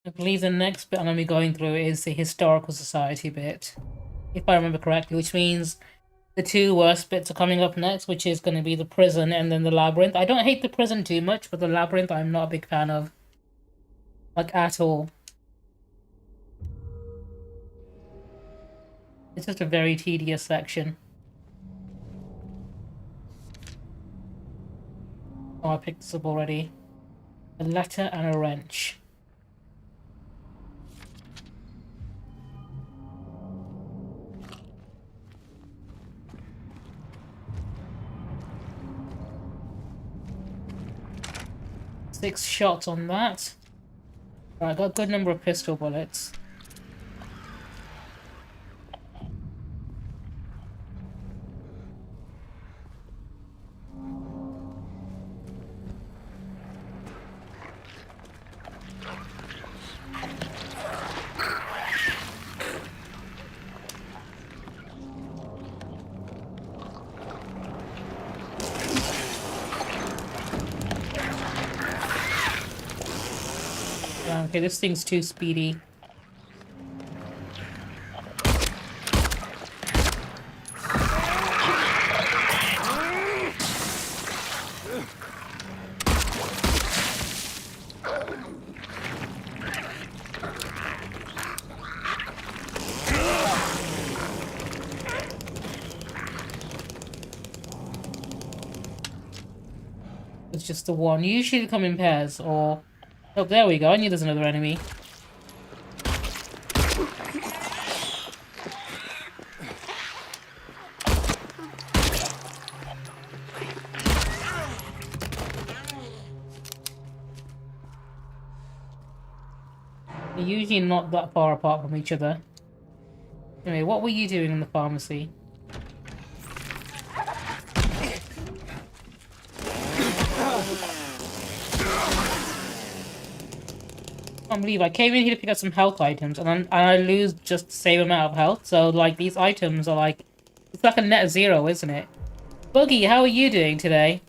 I believe the next bit I'm going to be going through is the Historical Society bit, if I remember correctly, which means the two worst bits are coming up next, which is going to be the prison and then the labyrinth. I don't hate the prison too much, but the labyrinth I'm not a big fan of. Like, at all. It's just a very tedious section. Oh, I picked this up already. A letter and a wrench. Six shots on that. Right, got a good number of pistol bullets. Okay, this thing's too speedy. It's just the one. Usually they come in pairs, or... Oh, there we go. I knew there's another enemy. They're usually not that far apart from each other. Anyway, what were you doing in the pharmacy? I can't believe I came in here to pick up some health items and I lose just the same amount of health. So, like, these items are like... It's like a net zero, isn't it? Boogie, how are you doing today?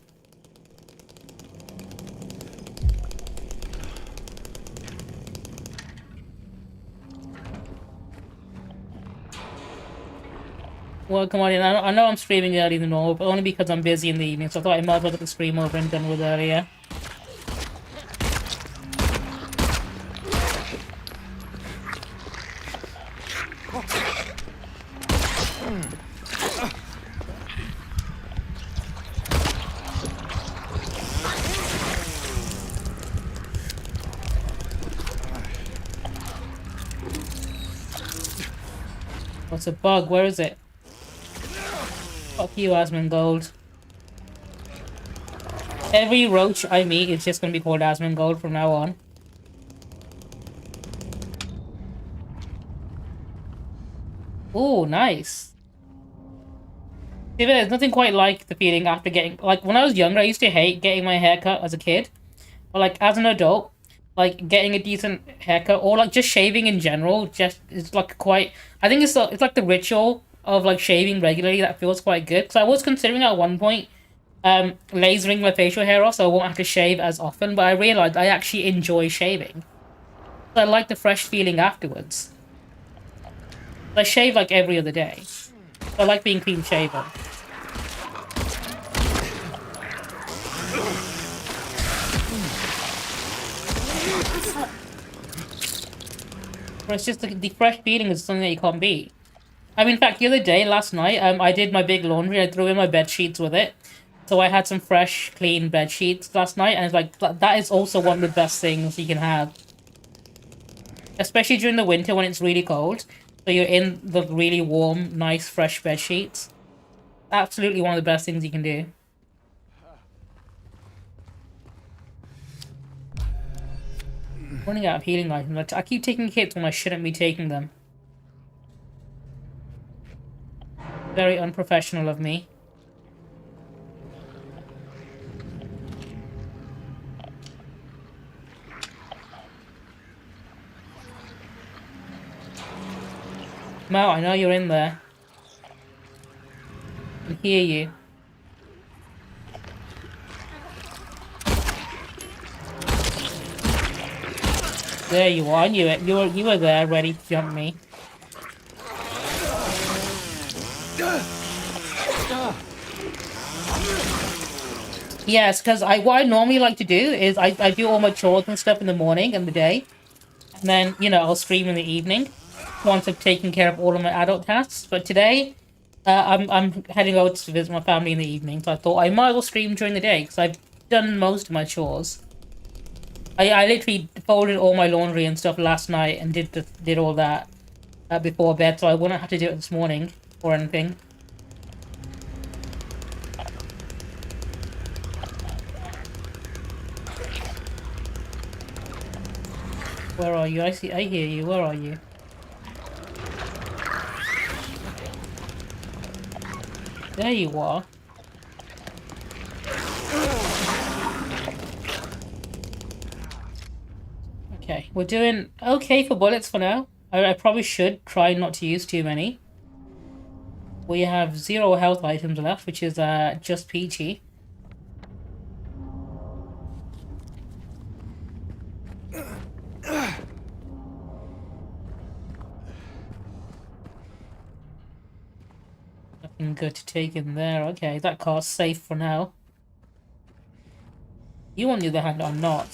Well, come on in. I know I'm streaming earlier than normal, but only because I'm busy in the evening, so I thought I might as well get the stream over and done with earlier. What's a bug? Where is it? Fuck you, Asmongold. Every roach I meet is just going to be called Asmongold from now on. Ooh, nice. See, there's nothing quite like the feeling after getting... Like, when I was younger, I used to hate getting my hair cut as a kid. But, like, as an adult, like, getting a decent haircut, or, like, just shaving in general, just is, like, quite... I think it's like the ritual of, like, shaving regularly that feels quite good. Because I was considering at one point lasering my facial hair off so I won't have to shave as often, but I realized I actually enjoy shaving. So I like the fresh feeling afterwards. I shave, like, every other day. So I like being clean shaven. But it's just the fresh feeling is something that you can't beat. I mean, in fact, the other day, last night, I did my big laundry. I threw in my bed sheets with it. So I had some fresh, clean bed sheets last night. And it's like, that is also one of the best things you can have. Especially during the winter when it's really cold. So you're in the really warm, nice, fresh bed sheets. Absolutely one of the best things you can do. Running out of healing items. I keep taking hits when I shouldn't be taking them. Very unprofessional of me. Mao, I know you're in there. I can hear you. There you are. I knew it. You were there, ready to jump me. Yes, because what I normally like to do is I do all my chores and stuff in the morning and the day, and then I'll stream in the evening once I've taken care of all of my adult tasks. But today, I'm heading over to visit my family in the evening, so I thought I might as well stream during the day because I've done most of my chores. I literally folded all my laundry and stuff last night and did all that before bed, so I wouldn't have to do it this morning or anything. Where are you? I hear you. Where are you? There you are. Okay, we're doing okay for bullets for now. I probably should try not to use too many. We have 0 health items left, which is just peachy. Nothing good to take in there. Okay, that car's safe for now. You, on the other hand, are not.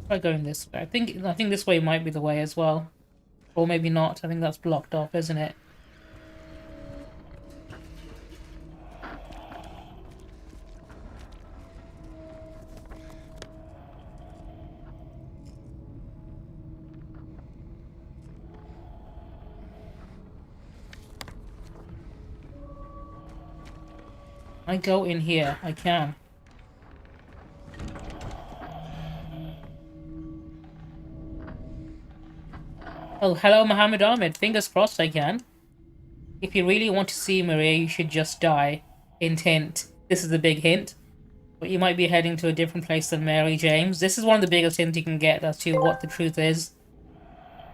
Try going this way. I think this way might be the way as well. Or maybe not. I think that's blocked off, isn't it? I go in here. I can. Oh, hello, Muhammad Ahmed. Fingers crossed I can. If you really want to see Maria, you should just die. Hint, hint. This is a big hint. But you might be heading to a different place than Mary James. This is one of the biggest hints you can get as to what the truth is.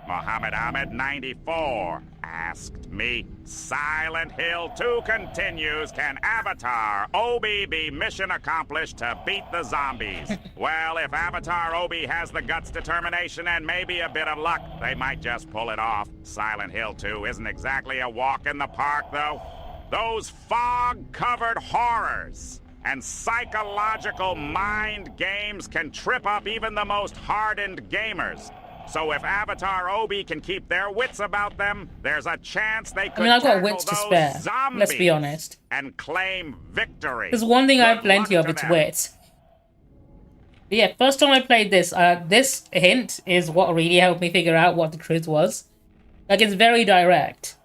Muhammad Ahmed 94 asked me, Silent Hill 2 continues, can Avatar Obi be mission accomplished to beat the zombies? Well, if Avatar Obi has the guts, determination, and maybe a bit of luck, they might just pull it off. Silent Hill 2 isn't exactly a walk in the park, though. Those fog-covered horrors and psychological mind games can trip up even the most hardened gamers. So if Avatar Obi can keep their wits about them, there's a chance they could I've got tackle wits to those spare. zombies Let's be honest. and claim victory. There's one thing I have Good plenty luck of, to it's them. wit. But yeah, first time I played this, this hint is what really helped me figure out what the truth was. Like, it's very direct.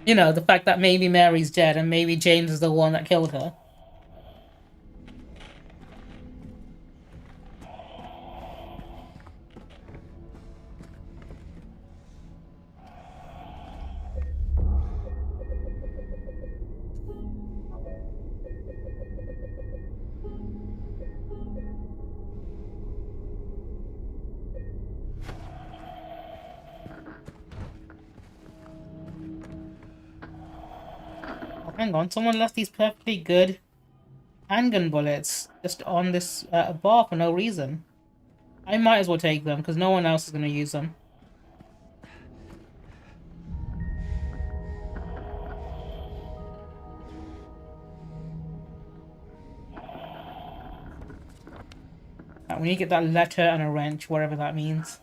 You know, the fact that maybe Mary's dead and maybe James is the one that killed her. Oh, hang on, someone left these perfectly good handgun bullets just on this bar for no reason. I might as well take them because no one else is going to use them. We need to get that letter and a wrench, whatever that means.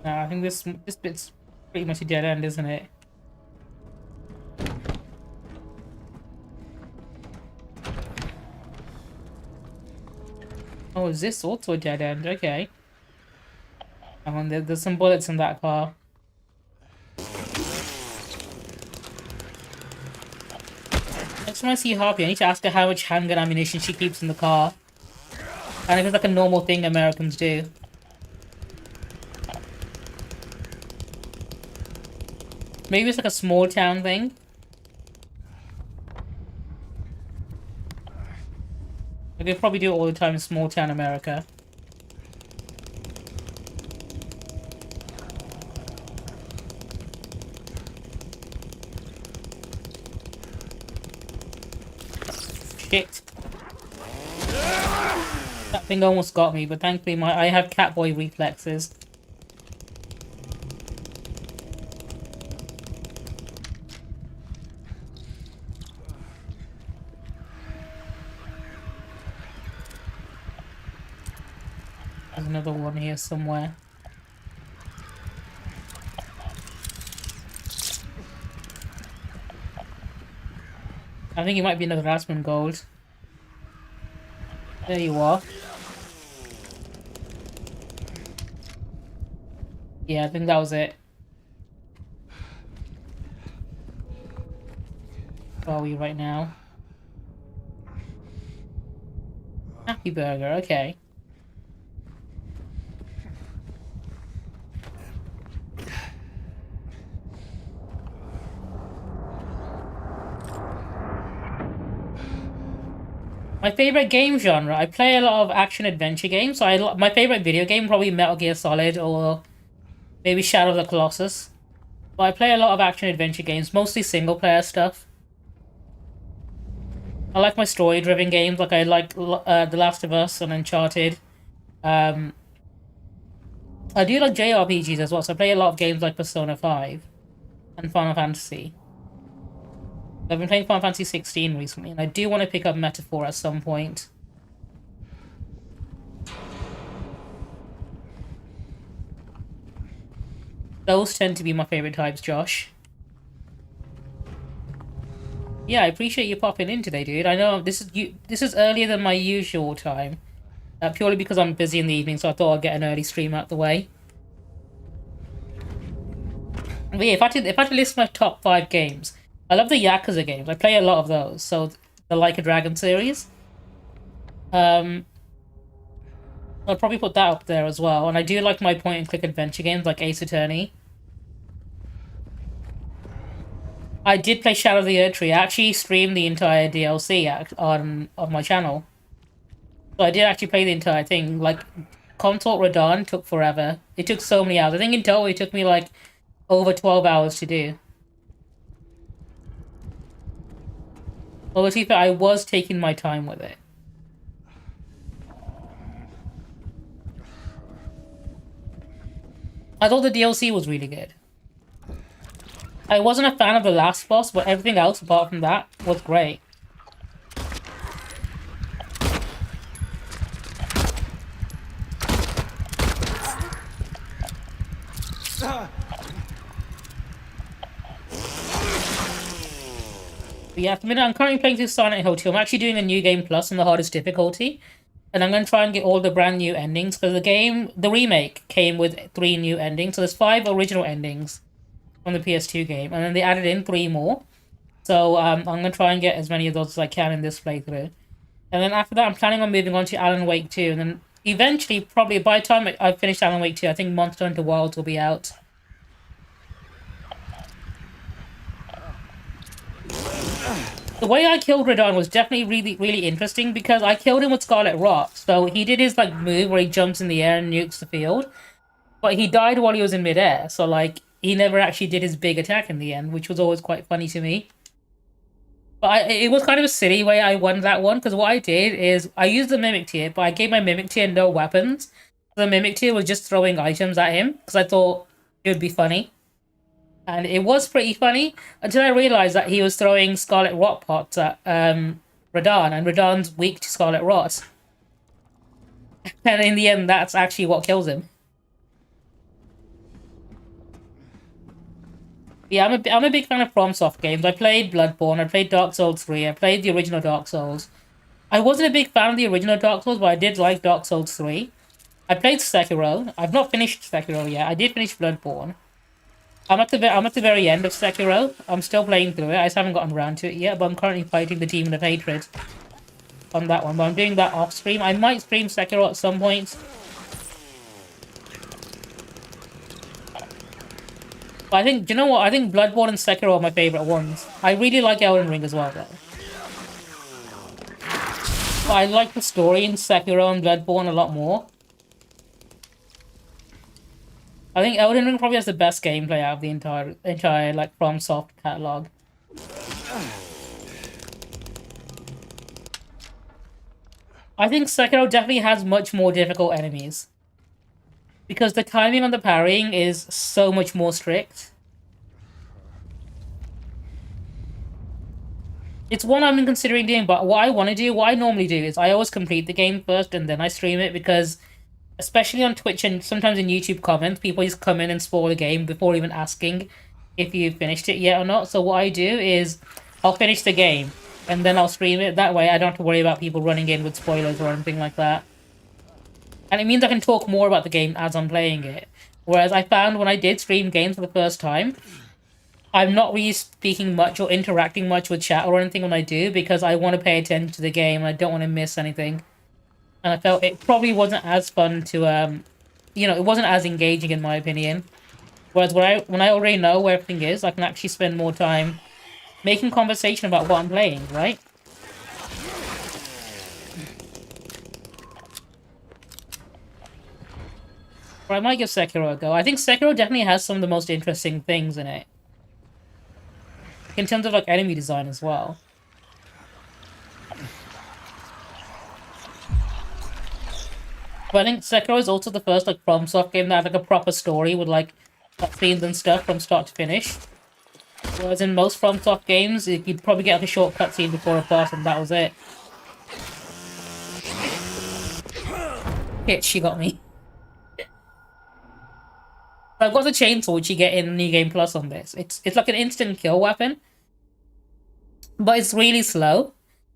I think this bit's pretty much a dead end, isn't it? Oh, is this also a dead end? Okay. There's some bullets in that car. Next time I see Harpy, I need to ask her how much handgun ammunition she keeps in the car. And if it's like a normal thing Americans do. Maybe it's like a small town thing. Like they probably do it all the time in small town America. Shit. That thing almost got me, but thankfully I have Catboy reflexes. There's another one here somewhere. I think it might be another Aspen Gold. There you are. Yeah, I think that was it. Where are we right now? Happy Burger, okay. My favorite game genre. I play a lot of action-adventure games. So my favorite video game probably Metal Gear Solid or maybe Shadow of the Colossus. But I play a lot of action-adventure games, mostly single-player stuff. I like my story-driven games. Like I like The Last of Us and Uncharted. I do like JRPGs as well. So I play a lot of games like Persona 5 and Final Fantasy. I've been playing Final Fantasy 16 recently, and I do want to pick up Metaphor at some point. Those tend to be my favorite types, Josh. Yeah, I appreciate you popping in today, dude. I know this is earlier than my usual time, purely because I'm busy in the evening, so I thought I'd get an early stream out the way. But yeah, if I had to list my top 5 games, I love the Yakuza games. I play a lot of those. So the Like a Dragon series. I'll probably put that up there as well. And I do like my point-and-click adventure games like Ace Attorney. I did play Shadow of the Erdtree. I actually streamed the entire DLC on my channel. So I did actually play the entire thing. Like, Consort Radahn took forever. It took so many hours. I think in total it took me like over 12 hours to do. Well, to be fair, I was taking my time with it. I thought the DLC was really good. I wasn't a fan of the last boss, but everything else apart from that was great. But yeah, at the minute I'm currently playing through Silent Hill 2. I'm actually doing a new game plus on the hardest difficulty. And I'm going to try and get all the brand new endings. Because the remake came with 3 new endings. So there's 5 original endings from the PS2 game. And then they added in 3 more. So I'm going to try and get as many of those as I can in this playthrough. And then after that, I'm planning on moving on to Alan Wake 2. And then eventually, probably by the time I've finished Alan Wake 2, I think Monster Hunter Wilds will be out. The way I killed Radahn was definitely really interesting because I killed him with Scarlet Rot. So he did his like move where he jumps in the air and nukes the field. But he died while he was in midair. So like he never actually did his big attack in the end, which was always quite funny to me. But it was kind of a silly way I won that one because what I did is I used the Mimic Tear, but I gave my Mimic Tear no weapons. The Mimic Tear was just throwing items at him because I thought it would be funny. And it was pretty funny until I realized that he was throwing Scarlet Rot pots at Radahn, and Radahn's weak to Scarlet Rot. And in the end, that's actually what kills him. Yeah, I'm a big fan of FromSoft games. I played Bloodborne, I played Dark Souls 3, I played the original Dark Souls. I wasn't a big fan of the original Dark Souls, but I did like Dark Souls 3. I played Sekiro. I've not finished Sekiro yet. I did finish Bloodborne. I'm at the very end of Sekiro. I'm still playing through it. I just haven't gotten around to it yet, but I'm currently fighting the Demon of Hatred. on that one, but I'm doing that off stream. I might stream Sekiro at some point. But I think, do you know what? I think Bloodborne and Sekiro are my favorite ones. I really like Elden Ring as well, though. But I like the story in Sekiro and Bloodborne a lot more. I think Elden Ring probably has the best gameplay out of the entire like FromSoft catalog. I think Sekiro definitely has much more difficult enemies. Because the timing on the parrying is so much more strict. It's one I've been considering doing, but what I normally do is I always complete the game first and then I stream it, because especially on Twitch and sometimes in YouTube comments, people just come in and spoil the game before even asking if you finished it yet or not. So what I do is I'll finish the game and then I'll stream it. That way I don't have to worry about people running in with spoilers or anything like that. And it means I can talk more about the game as I'm playing it. Whereas I found when I did stream games for the first time, I'm not really speaking much or interacting much with chat or anything when I do, because I want to pay attention to the game and I don't want to miss anything. And I felt it probably wasn't as fun to, you know, it wasn't as engaging in my opinion. Whereas when I already know where everything is, I can actually spend more time making conversation about what I'm playing, right? But I might give Sekiro a go. I think Sekiro definitely has some of the most interesting things in it. In terms of, like, enemy design as well. But I think Sekiro is also the first, like, FromSoft game that had, like, a proper story with, like, cutscenes and stuff from start to finish. Whereas in most FromSoft games, you'd probably get, like, a short cutscene before a boss and that was it. Shit, she got me. I've got the chainsaw, which you get in New Game Plus on this. It's like an instant kill weapon, but it's really slow,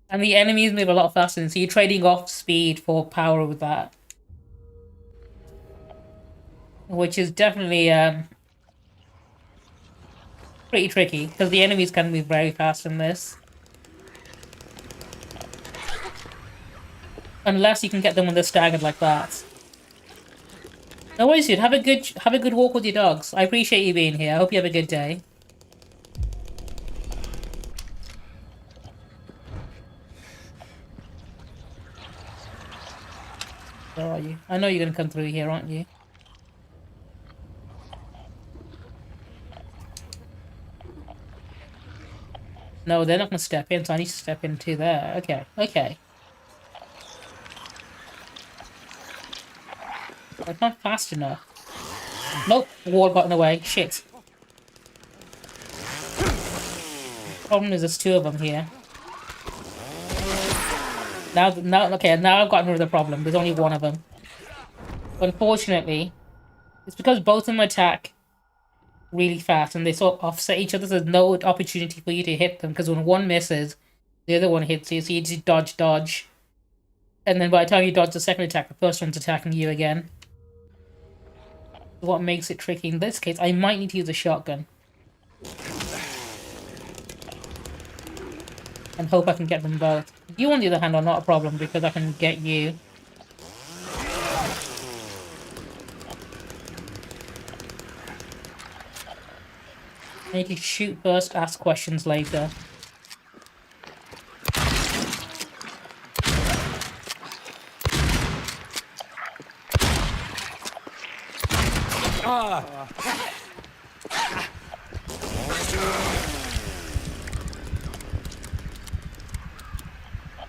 and the enemies move a lot faster, so you're trading off speed for power with that. Which is definitely pretty tricky, because the enemies can move very fast in this. Unless you can get them when they're staggered like that. No worries, dude. Have a good walk with your dogs. I appreciate you being here. I hope you have a good day. Where are you? I know you're gonna come through here, aren't you? No, they're not gonna step in, so I need to step into there. Okay, okay. It's not fast enough. Nope, the wall got in the way. Shit. Problem is, there's two of them here. Okay, now I've gotten rid of the problem. There's only one of them. Unfortunately, it's because both of them attack really fast and they sort of offset each other. So there's no opportunity for you to hit them, because when one misses, the other one hits you. So you just dodge. And then by the time you dodge the second attack, the first one's attacking you again. What makes it tricky in this case, I might need to use a shotgun. And hope I can get them both. You, on the other hand, are not a problem, because I can get you. I need to shoot first, ask questions later.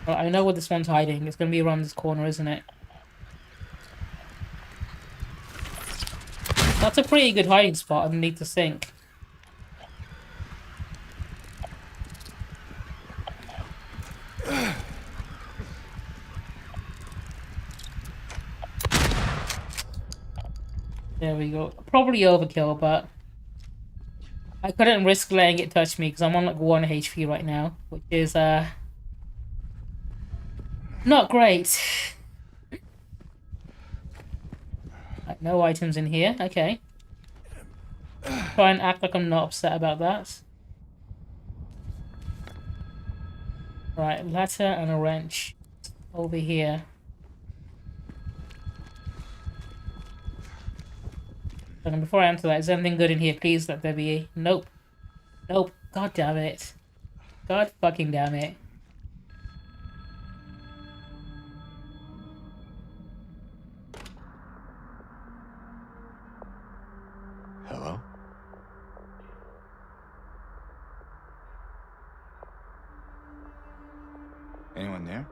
Well, I know where this one's hiding. It's gonna be around this corner, isn't it? That's a pretty good hiding spot underneath the sink. There we go. Probably overkill, but I couldn't risk letting it touch me because I'm on like 1 HP right now, which is not great. Right, no items in here. Okay. Try and act like I'm not upset about that. Right, ladder and a wrench. over here. And before I answer that, is there anything good in here? Please let there be. Nope. Nope. God damn it. God fucking damn it. Hello? Anyone there?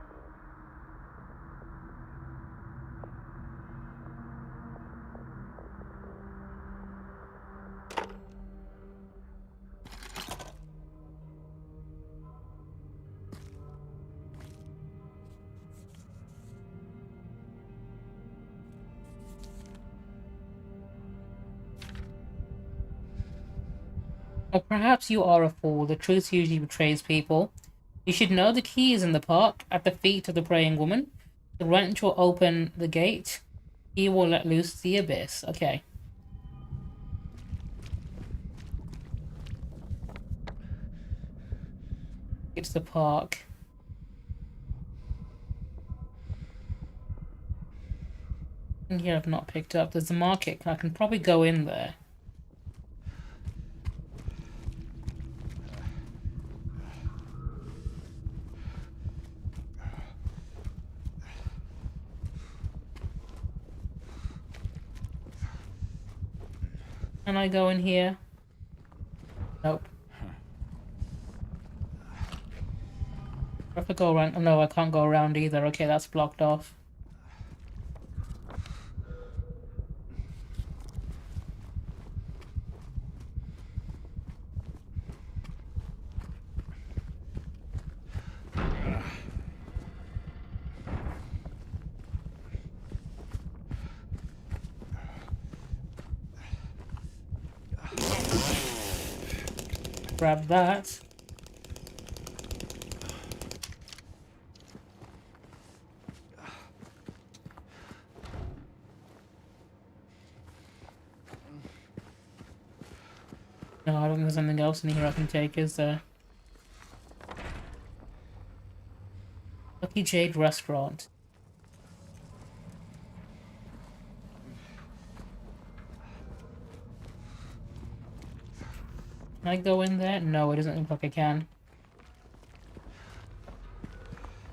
Or perhaps you are a fool. The truth usually betrays people. You should know the key is in the park, at the feet of the praying woman. The wrench will open the gate. He will let loose the abyss. Okay. It's the park. In here I've not picked up. There's the market. I can probably go in there. Can I go in here? Nope. I have to go around. Oh, no, I can't go around either. Okay, that's blocked off. Grab that. No, I don't think there's anything else in here I can take, is there? Lucky Jade Restaurant. Can I go in there? No, it doesn't look like I can.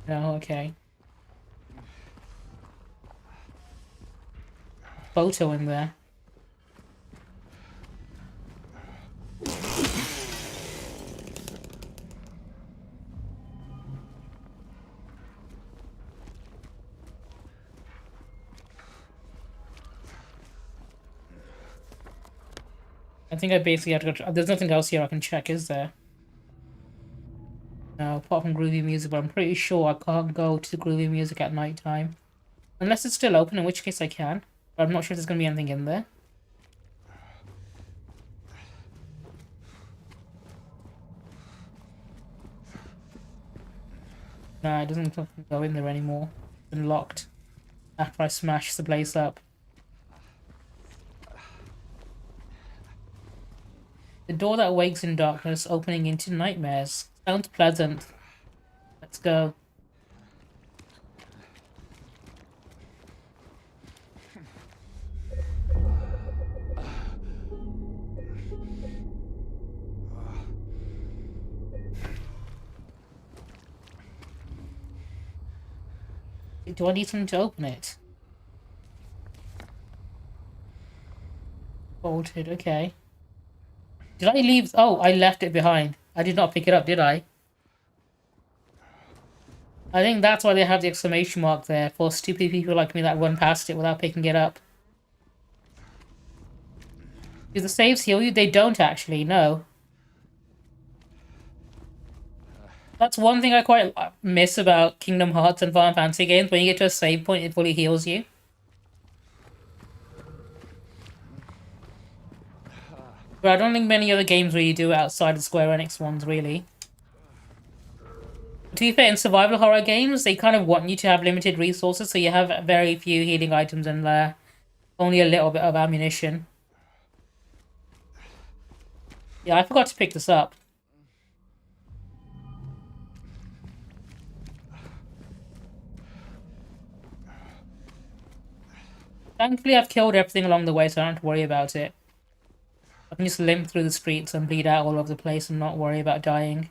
No, okay. Photo in there. I think I basically have to go. There's nothing else here I can check, is there? No, apart from groovy music, but I'm pretty sure I can't go to groovy music at night time. Unless it's still open, in which case I can. But I'm not sure if there's going to be anything in there. Nah, it doesn't fucking go in there anymore. It's been locked. After I smash the place up. The door that wakes in darkness, opening into nightmares. Sounds pleasant. Let's go. Do I need something to open it? Bolted, okay. Did I leave? Oh, I left it behind. I did not pick it up, did I? I think that's why they have the exclamation mark there, for stupid people like me that run past it without picking it up. Do the saves heal you? They don't actually, no. That's one thing I quite miss about Kingdom Hearts and Final Fantasy games. When you get to a save point, it fully heals you. But I don't think many other games really do outside the Square Enix ones, really. To be fair, in survival horror games, they kind of want you to have limited resources, so you have very few healing items and only a little bit of ammunition. Yeah, I forgot to pick this up. Thankfully, I've killed everything along the way, so I don't have to worry about it. I can just limp through the streets and bleed out all over the place and not worry about dying.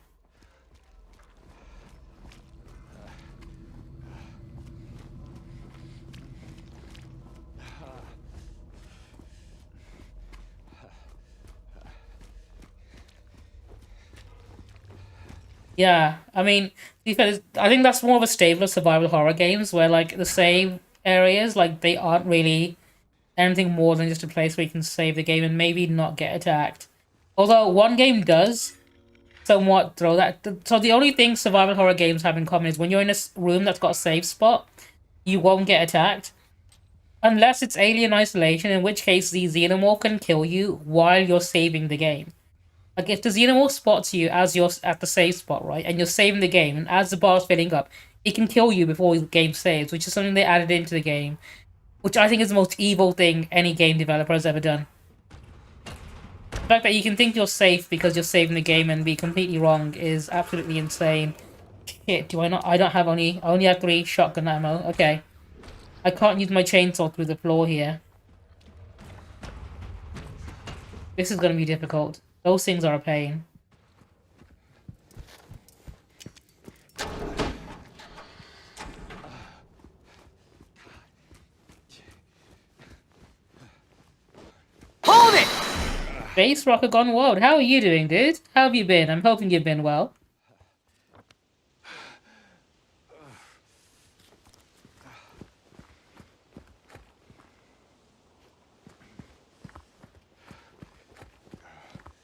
Yeah, I mean, because I think that's more of a staple of survival horror games where, like, the save areas, like, they aren't really anything more than just a place where you can save the game and maybe not get attacked. Although one game does somewhat throw that. So the only thing survival horror games have in common is when you're in a room that's got a save spot, you won't get attacked. Unless it's Alien Isolation, in which case the Xenomorph can kill you while you're saving the game. Like, if the Xenomorph spots you as you're at the save spot, right, and you're saving the game, and as the bar's filling up, it can kill you before the game saves, which is something they added into the game, which I think is the most evil thing any game developer has ever done. The fact that you can think you're safe because you're saving the game and be completely wrong is absolutely insane. Shit, do I not? I don't have I only have 3 shotgun ammo. Okay. I can't use my chainsaw through the floor here. This is gonna be difficult. Those things are a pain. Hold it! Space Rocker Gone Wild, how are you doing, dude? How have you been? I'm hoping you've been well.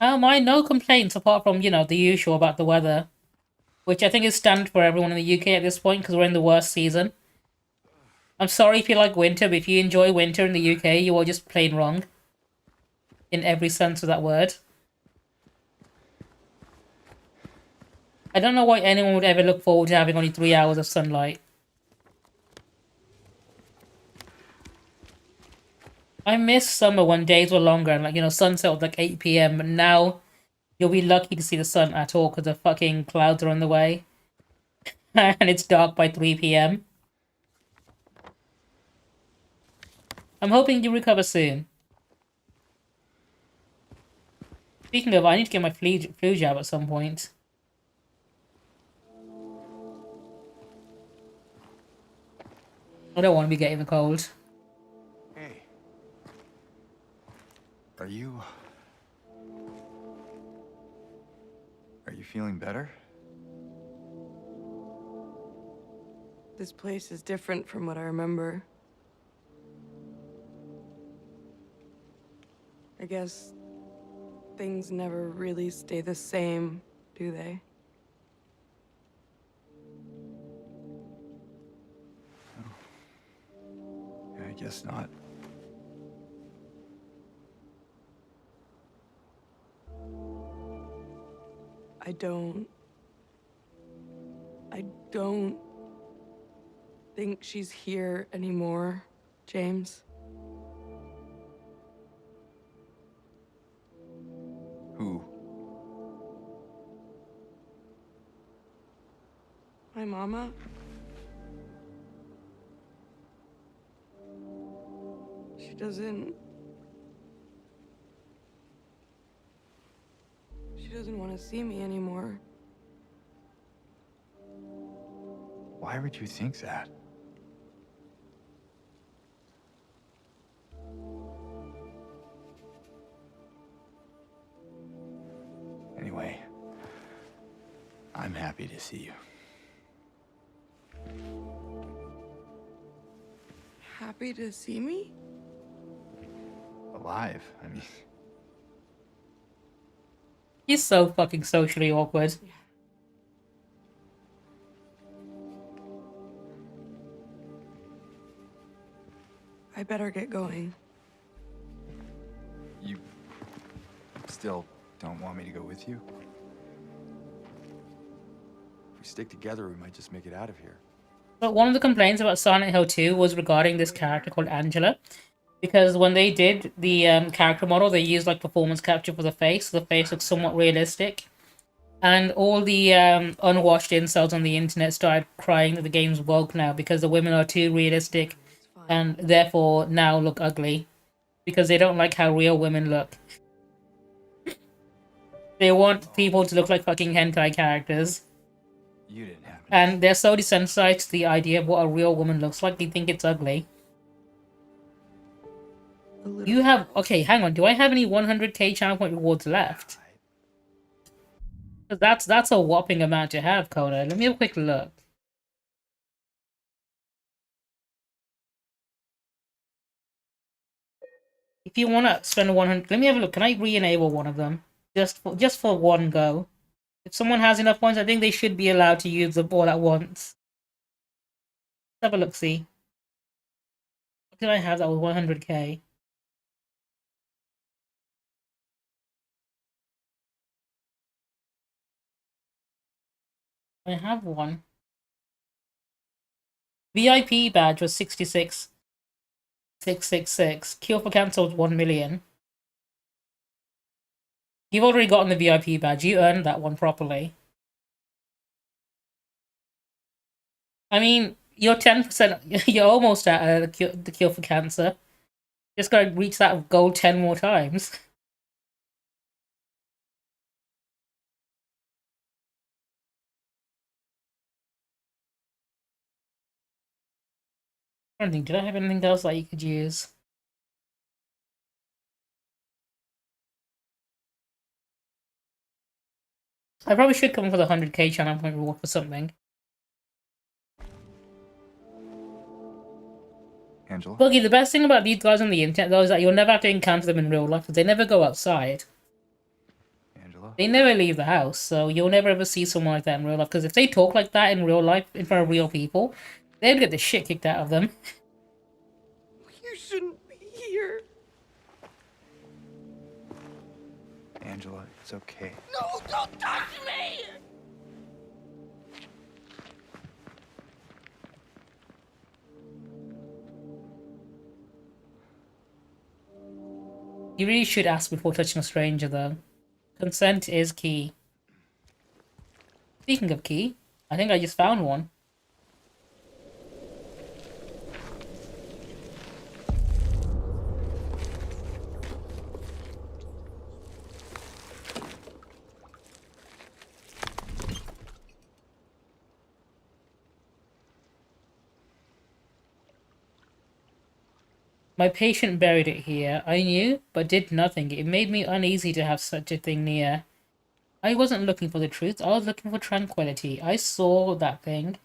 Mine, no complaints apart from, you know, the usual about the weather. Which I think is standard for everyone in the UK at this point because we're in the worst season. I'm sorry if you like winter, but if you enjoy winter in the UK, you are just plain wrong. In every sense of that word. I don't know why anyone would ever look forward to having only 3 hours of sunlight. I miss summer when days were longer and, like, you know, sunset was like 8 PM, but now you'll be lucky to see the sun at all because the fucking clouds are on the way. And it's dark by 3 PM. I'm hoping you recover soon. Speaking of, I need to get my flu jab at some point. I don't want to be getting the cold. Hey. Are you feeling better? This place is different from what I remember. I guess things never really stay the same, do they? Yeah, I guess not. I don't think she's here anymore, James. Who? My mama? She doesn't want to see me anymore. Why would you think that? Anyway, I'm happy to see you. Happy to see me? Alive, I mean. He's so fucking socially awkward. I better get going. You still don't want me to go with you? If we stick together, we might just make it out of here. But one of the complaints about Silent Hill 2 was regarding this character called Angela. Because when they did the character model, they used like performance capture for the face. So the face looks somewhat realistic. And all the unwashed incels on the internet started crying that the game's woke now because the women are too realistic and therefore now look ugly because they don't like how real women look. They want people to look like fucking hentai characters. You didn't happen. And they're so desensitized to the idea of what a real woman looks like, they think it's ugly. A little. You have... Okay, hang on. Do I have any 100k channel point rewards left? 'Cause that's a whopping amount to have, Kona. Let me have a quick look. If you want to spend 100... Let me have a look. Can I re-enable one of them? Just for one go. If someone has enough points, I think they should be allowed to use them all at once. Let's have a look, see. What did I have that was 100k? I have one. VIP badge was 66,666. Cure for Cancer was 1 million. You've already gotten the VIP badge. You earned that one properly. I mean, you're 10%. You're almost at the cure for cancer. Just gotta reach that goal 10 more times. I don't think. Did I have anything else that you could use? I probably should come up with a 100k channel point reward for something. Angela? Boogie, the best thing about these guys on the internet, though, is that you'll never have to encounter them in real life, because they never go outside. Angela? They never leave the house, so you'll never ever see someone like that in real life, because if they talk like that in real life, in front of real people, they'd get the shit kicked out of them. You shouldn't be here. Angela, it's okay. No, don't touch me! You really should ask before touching a stranger, though. Consent is key. Speaking of key, I think I just found one. My patient buried it here. I knew, but did nothing. It made me uneasy to have such a thing near. I wasn't looking for the truth. I was looking for tranquility. I saw that thing.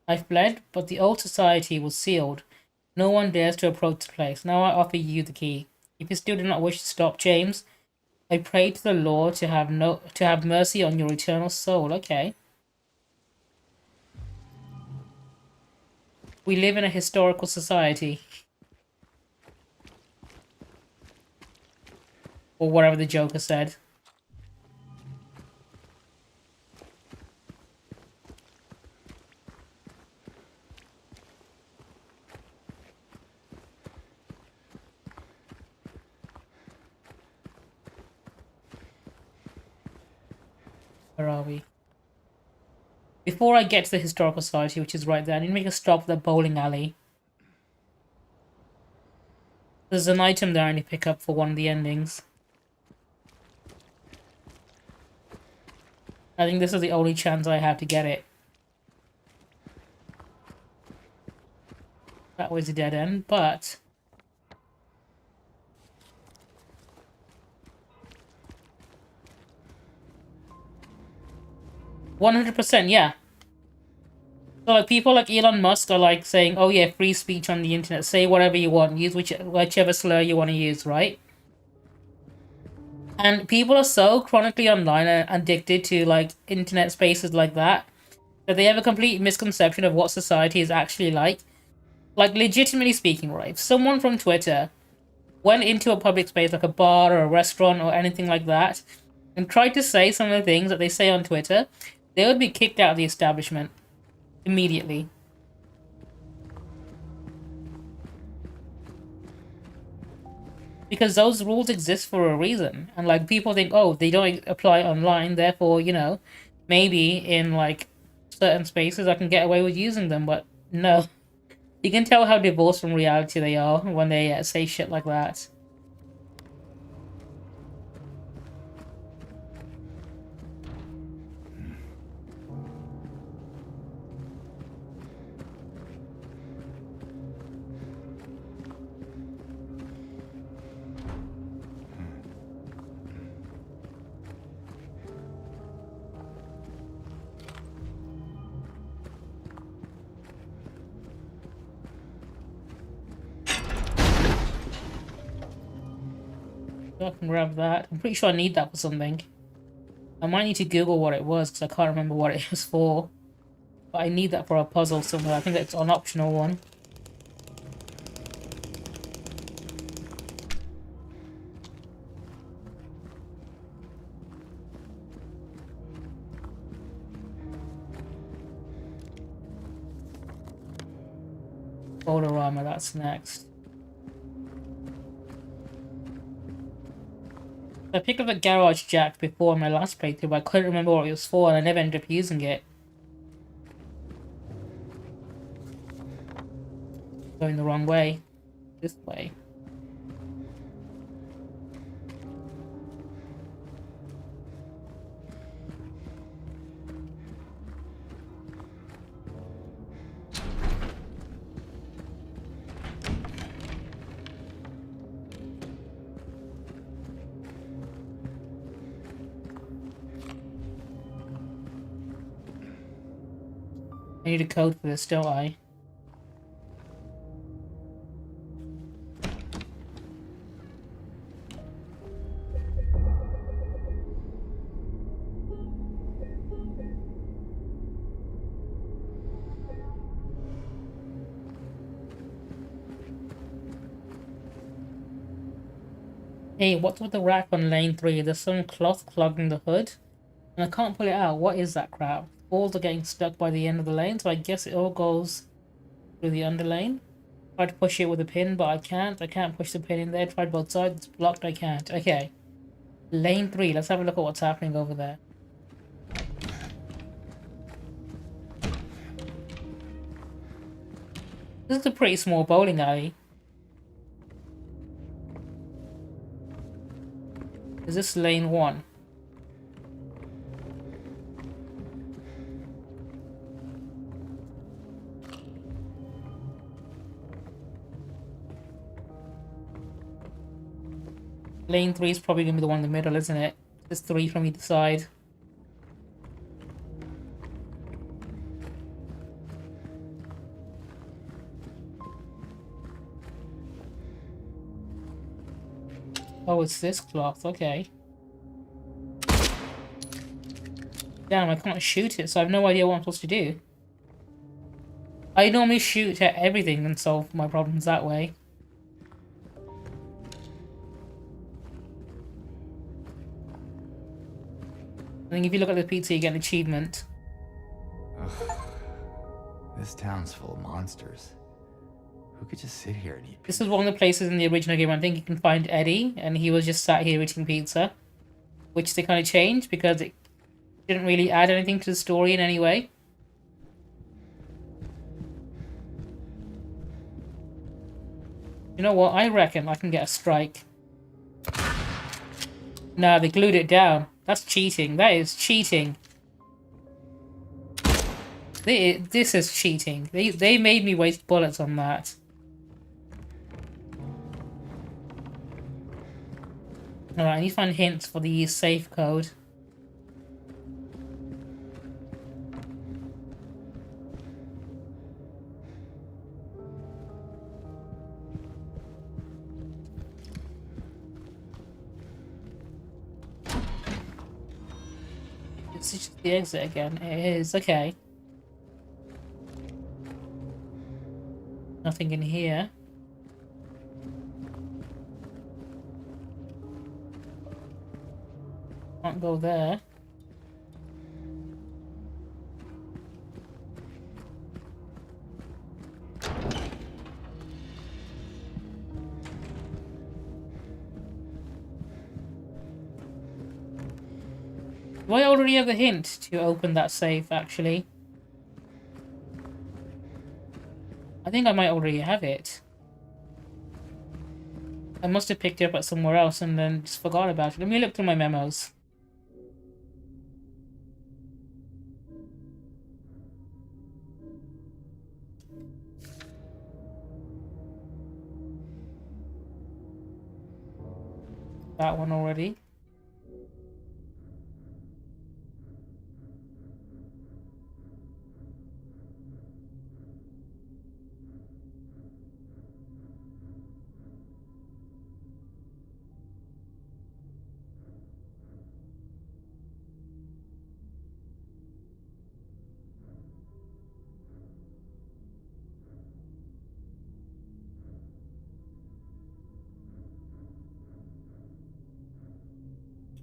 I fled, but the old society was sealed. No one dares to approach the place. Now I offer you the key. If you still do not wish to stop, James, I pray to the Lord to have mercy on your eternal soul. Okay. We live in a historical society. Or whatever the Joker said. Where are we? Before I get to the historical society, which is right there, I need to make a stop at the bowling alley. There's an item there I need to pick up for one of the endings. I think this is the only chance I have to get it. That was a dead end, but... 100%, yeah. So like people like Elon Musk are like saying, oh yeah, free speech on the internet, say whatever you want, use whichever slur you want to use, right? And people are so chronically online and addicted to like internet spaces like that they have a complete misconception of what society is actually like. Like legitimately speaking, right? If someone from Twitter went into a public space like a bar or a restaurant or anything like that and tried to say some of the things that they say on Twitter, they would be kicked out of the establishment immediately. Because those rules exist for a reason. And, like, people think, oh, they don't apply online, therefore, you know, maybe in, like, certain spaces I can get away with using them, but no. You can tell how divorced from reality they are when they say shit like that. I can grab that. I'm pretty sure I need that for something. I might need to Google what it was because I can't remember what it was for. But I need that for a puzzle somewhere. I think it's an optional one. Boulderama, that's next. I picked up the garage jack before my last playthrough, but I couldn't remember what it was for, and I never ended up using it. Going the wrong way. This way. I need a code for this, don't I? Hey, what's with the rack on lane 3? There's some cloth clogging the hood, and I can't pull it out. What is that crap? Balls are getting stuck by the end of the lane, so I guess it all goes through the under lane. Tried to push it with a pin, but I can't. I can't push the pin in there. Tried both sides. It's blocked. I can't. Okay. Lane 3. Let's have a look at what's happening over there. This is a pretty small bowling alley. Is this lane 1? Lane 3 is probably going to be the one in the middle, isn't it? There's 3 from either side. Oh, it's this cloth, okay. Damn, I can't shoot it, so I have no idea what I'm supposed to do. I normally shoot at everything and solve my problems that way. I think if you look at the pizza, you get an achievement. This town's full of monsters. Who could just sit here and eat pizza? This is one of the places in the original game I think you can find Eddie, and he was just sat here eating pizza. Which they kind of changed because it didn't really add anything to the story in any way. You know what? I reckon I can get a strike. No, they glued it down. That's cheating. That is cheating. This is cheating. They made me waste bullets on that. Alright, I need to find hints for the safe code. It's just the exit again. It is, okay. Nothing in here. Can't go there. Do I already have a hint to open that safe, actually? I think I might already have it. I must have picked it up at somewhere else and then just forgot about it. Let me look through my memos. That one already.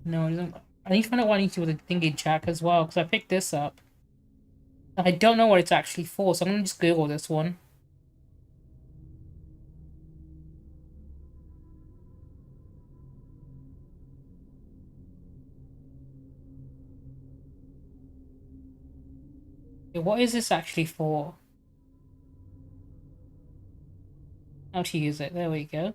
No, it doesn't. I need to find out what I need to do with the thingy jack as well, because I picked this up. I don't know what it's actually for, so I'm gonna just Google this one. Okay, what is this actually for? How to use it, there we go.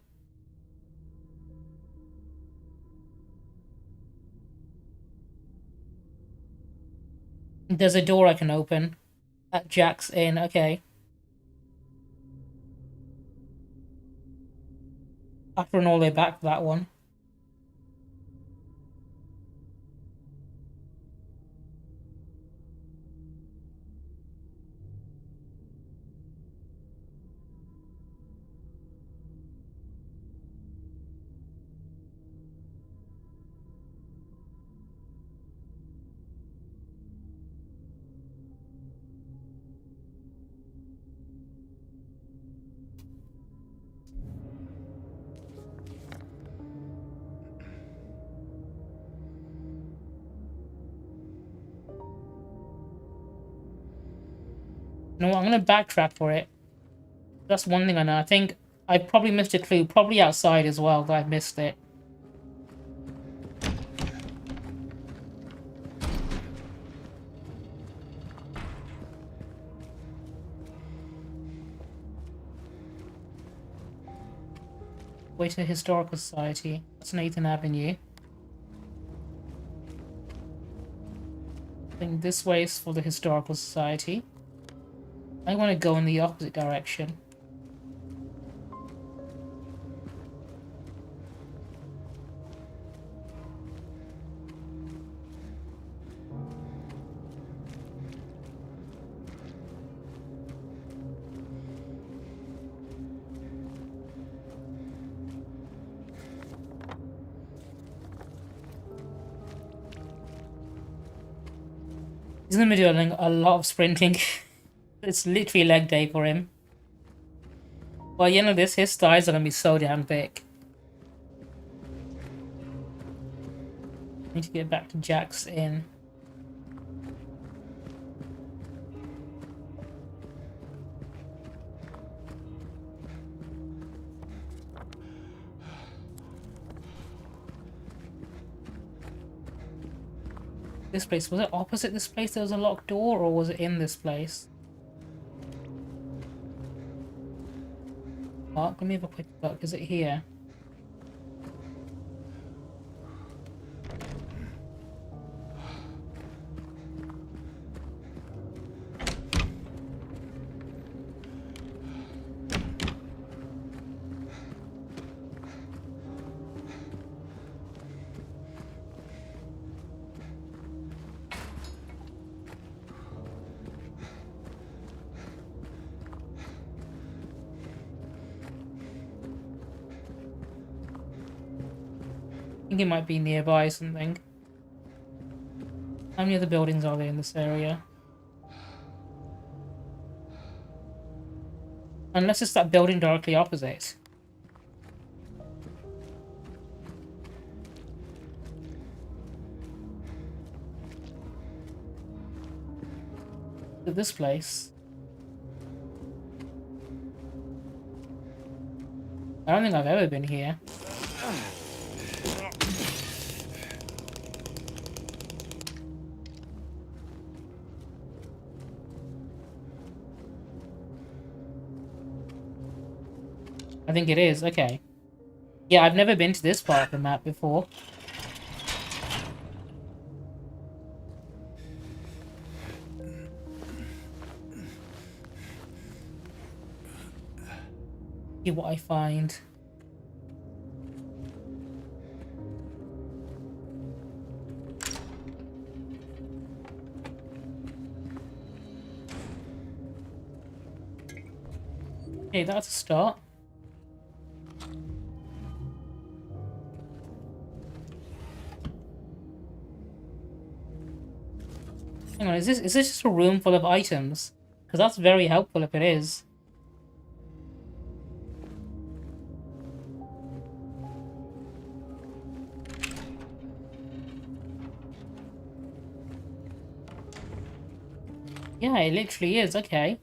There's a door I can open. That jacks in, okay. I have to run all the way back for that one. No, I'm gonna backtrack for it. That's one thing I know. I think I probably missed a clue, probably outside as well, that I missed it. Way to the Historical Society. That's Nathan Avenue. I think this way is for the Historical Society. I want to go in the opposite direction. He's gonna be doing a lot of sprinting. It's literally leg day for him. Well, you know this, his thighs are gonna be so damn big. Need to get back to Jack's Inn. This place, was it opposite this place there was a locked door, or was it in this place? Oh, let me have a quick look. Is it here? I think it might be nearby something. How many other buildings are there in this area? Unless it's that building directly opposite. This place. I don't think I've ever been here. think it is. Okay. Yeah, I've never been to this part of the map before. See what I find. Okay, that's a start. Hang on, is this just a room full of items? Because that's very helpful if it is. Yeah, it literally is. Okay.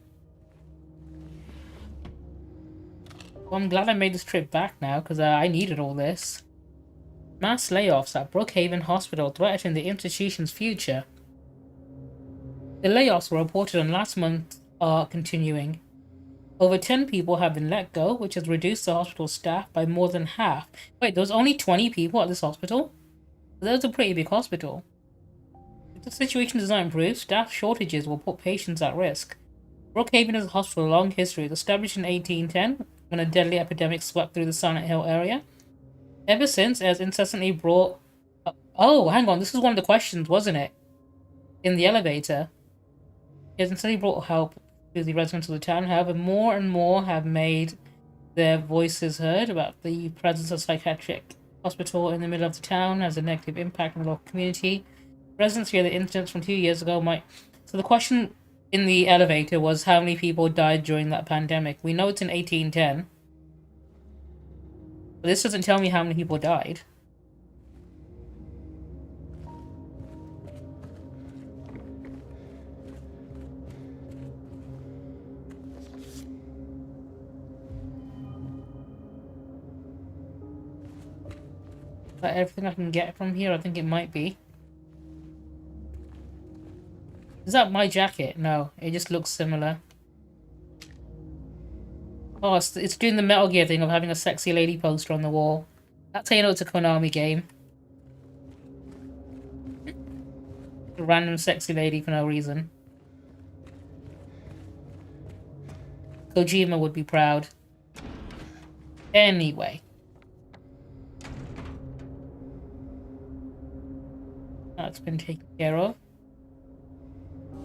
Well, I'm glad I made this trip back now, because I needed all this. Mass layoffs at Brookhaven Hospital threaten the institution's future. The layoffs were reported on last month are continuing. Over 10 people have been let go, which has reduced the hospital staff by more than half. Wait, there was only 20 people at this hospital? That was a pretty big hospital. If the situation does not improve, staff shortages will put patients at risk. Brookhaven is a hospital with a long history. It was established in 1810 when a deadly epidemic swept through the Silent Hill area. Ever since, it has incessantly brought... Oh, hang on, this was one of the questions, wasn't it? In the elevator. It has incessantly brought help to the residents of the town. However, more and more have made their voices heard about the presence of psychiatric hospital in the middle of the town has a negative impact on the local community. Residents fear the incidents from 2 years ago might... So the question in the elevator was how many people died during that pandemic. We know it's in 1810. But this doesn't tell me how many people died. Is that everything I can get from here? I think it might be. Is that my jacket? No, it just looks similar. Oh, it's doing the Metal Gear thing of having a sexy lady poster on the wall. That's how you know it's a Konami game. A random sexy lady for no reason. Kojima would be proud. Anyway. That's been taken care of.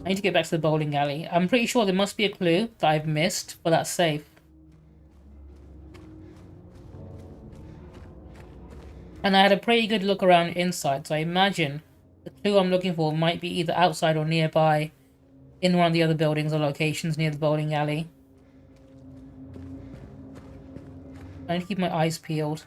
I need to get back to the bowling alley. I'm pretty sure there must be a clue that I've missed for that safe. And I had a pretty good look around inside, so I imagine the clue I'm looking for might be either outside or nearby in one of the other buildings or locations near the bowling alley. I need to keep my eyes peeled.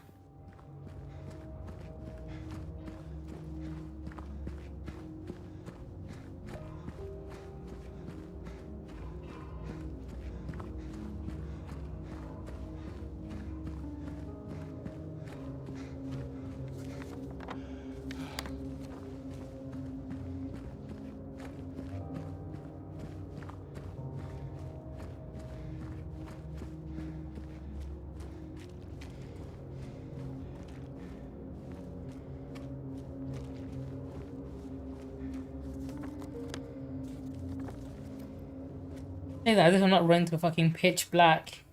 Say that as if I'm not running through fucking pitch black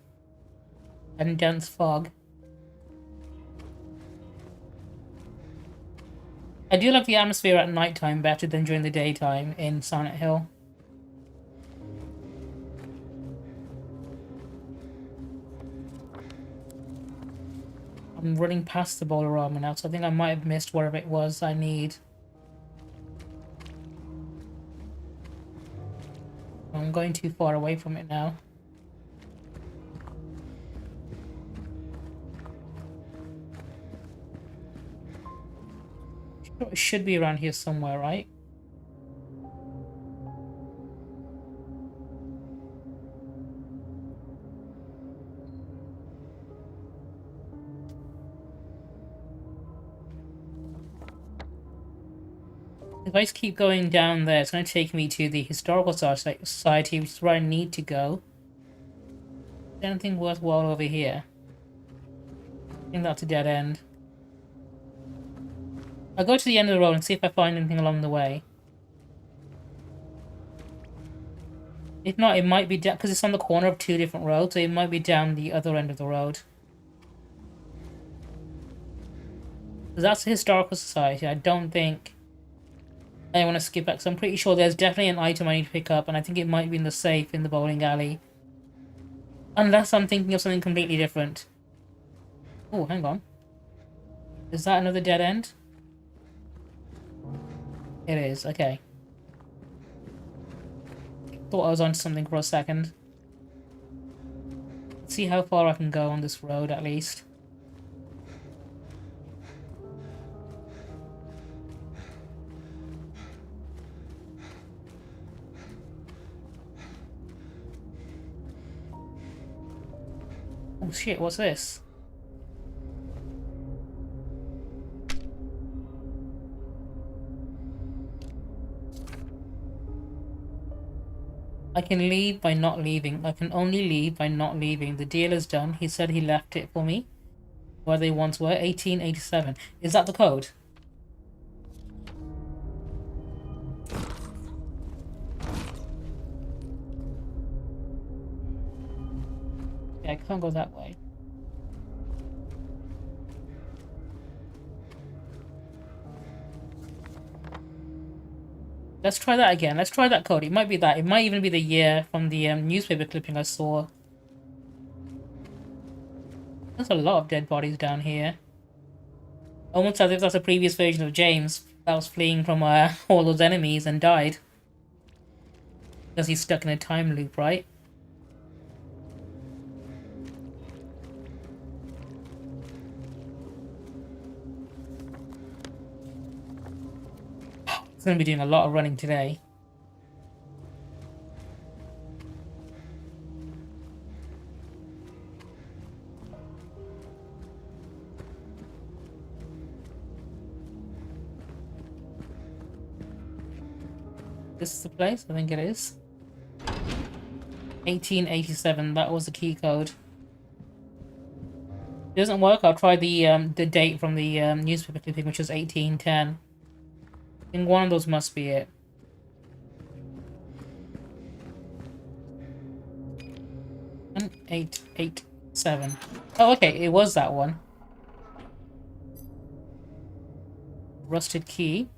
and dense fog. I do love the atmosphere at nighttime better than during the daytime in Silent Hill. I'm running past the Bowl-O-Rama now, so I think I might have missed whatever it was I need. I'm going too far away from it now. It should be around here somewhere, right? If I just keep going down there, it's going to take me to the Historical Society, which is where I need to go. Is there anything worthwhile over here? I think that's a dead end. I'll go to the end of the road and see if I find anything along the way. If not, it might be down, because it's on the corner of two different roads, so it might be down the other end of the road. Because that's the Historical Society. I don't think I want to skip back, so I'm pretty sure there's definitely an item I need to pick up, and I think it might be in the safe in the bowling alley. Unless I'm thinking of something completely different. Oh, hang on. Is that another dead end? It is, okay. Thought I was onto something for a second. Let's see how far I can go on this road, at least. Oh shit, what's this? I can leave by not leaving. I can only leave by not leaving. The deal is done. He said he left it for me. Where they once were. 1887. Is that the code? Yeah, I can't go that way. Let's try that again. Let's try that code. It might be that. It might even be the year from the newspaper clipping I saw. There's a lot of dead bodies down here. Almost as if that's a previous version of James that was fleeing from all those enemies and died. Because he's stuck in a time loop, right? It's going to be doing a lot of running today. This is the place? I think it is. 1887, that was the key code. If it doesn't work, I'll try the date from the newspaper clipping, which is 1810. I think one of those must be it. And 887. Oh, okay, it was that one. Rusted key.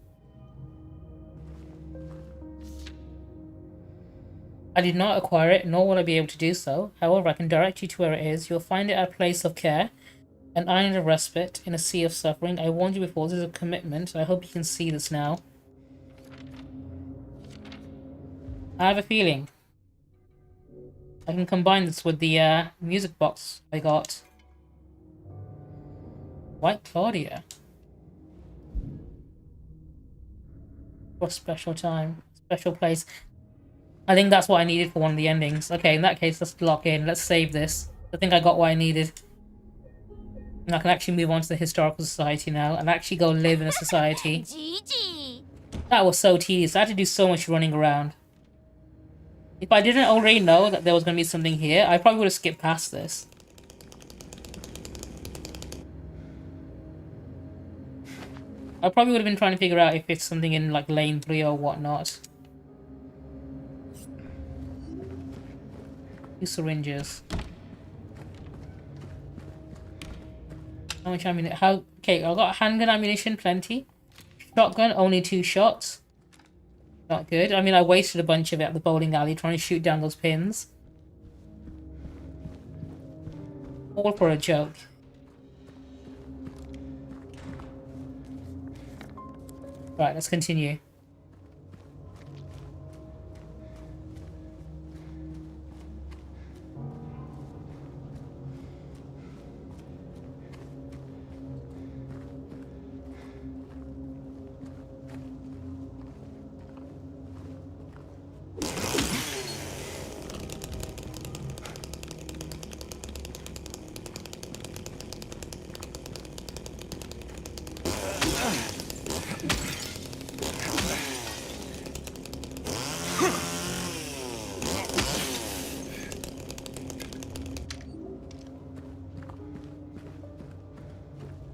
I did not acquire it, nor will I be able to do so. However, I can direct you to where it is. You'll find it at a place of care. An island of respite in a sea of suffering. I warned you before, this is a commitment. I hope you can see this now. I have a feeling I can combine this with the music box I got. White Claudia. For a special time. Special place. I think that's what I needed for one of the endings. Okay, in that case, let's lock in. Let's save this. I think I got what I needed. And I can actually move on to the Historical Society now and actually go live in a society. That was so tedious. I had to do so much running around. If I didn't already know that there was going to be something here, I probably would have skipped past this. I probably would have been trying to figure out if it's something in like lane 3 or whatnot. 2 syringes. How much ammunition? Okay, I got handgun ammunition, plenty. Shotgun, only 2 shots. Not good. I mean, I wasted a bunch of it at the bowling alley trying to shoot down those pins. All for a joke. Right, let's continue.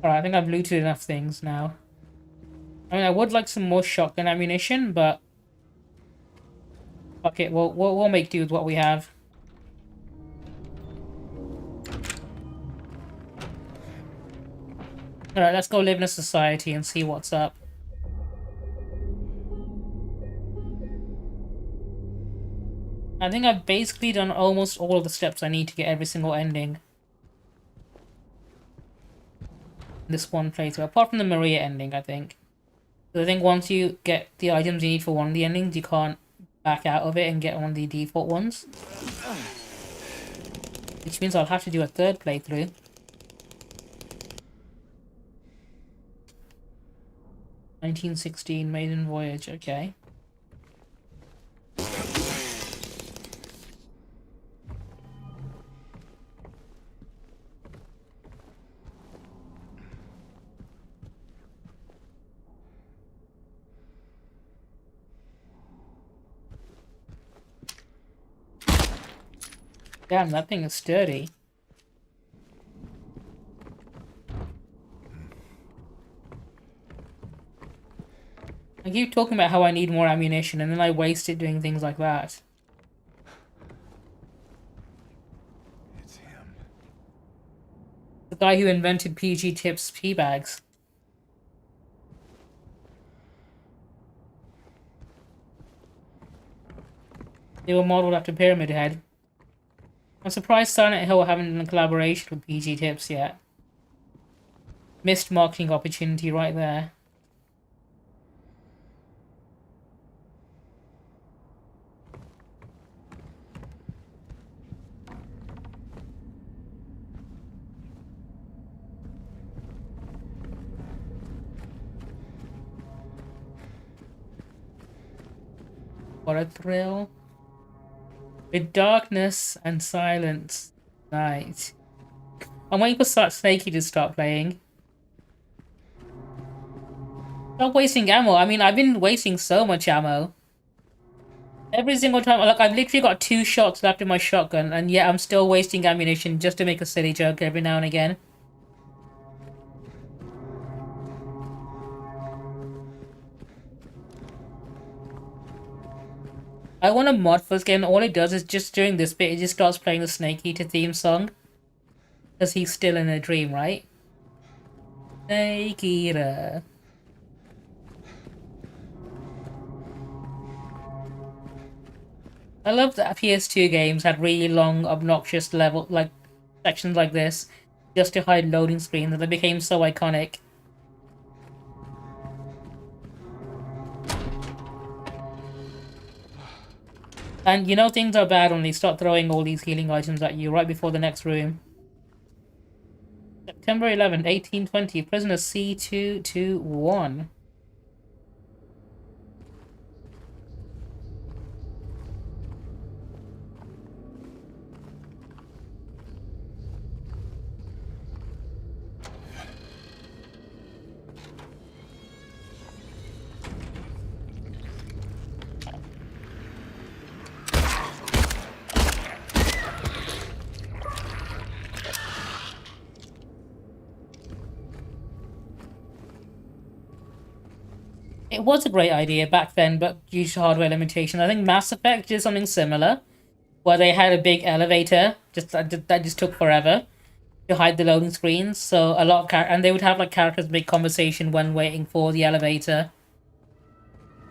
Alright, I think I've looted enough things now. I mean, I would like some more shotgun ammunition, but fuck it, we'll make do with what we have. Alright, let's go live in a society and see what's up. I think I've basically done almost all of the steps I need to get every single ending. This one playthrough, apart from the Maria ending, I think. So I think once you get the items you need for one of the endings, you can't back out of it and get one of the default ones. Which means I'll have to do a third playthrough. "1916 Maiden Voyage," okay. Damn, that thing is sturdy. I keep talking about how I need more ammunition, and then I waste it doing things like that. It's him. The guy who invented PG Tips pee bags. They were modeled after Pyramid Head. I'm surprised Silent Hill haven't done a collaboration with PG Tips yet. Missed marketing opportunity right there. What a thrill. With darkness and silence. Night. I'm waiting for Snakey to start playing. Stop wasting ammo. I mean, I've been wasting so much ammo. Every single time, like, I've literally got 2 shots left in my shotgun, and yet I'm still wasting ammunition just to make a silly joke every now and again. I want a mod for this game. All it does is just during this bit, it just starts playing the Snake Eater theme song. Because he's still in a dream, right? Snake Eater. I love that PS2 games had really long, obnoxious sections like this, just to hide loading screens, and they became so iconic. And you know things are bad when they start throwing all these healing items at you right before the next room. September 11th, 1820, prisoner C221. It was a great idea back then, but due to hardware limitations, I think Mass Effect did something similar, where they had a big elevator that just took forever to hide the loading screens. So a lot of and they would have like characters make conversation when waiting for the elevator.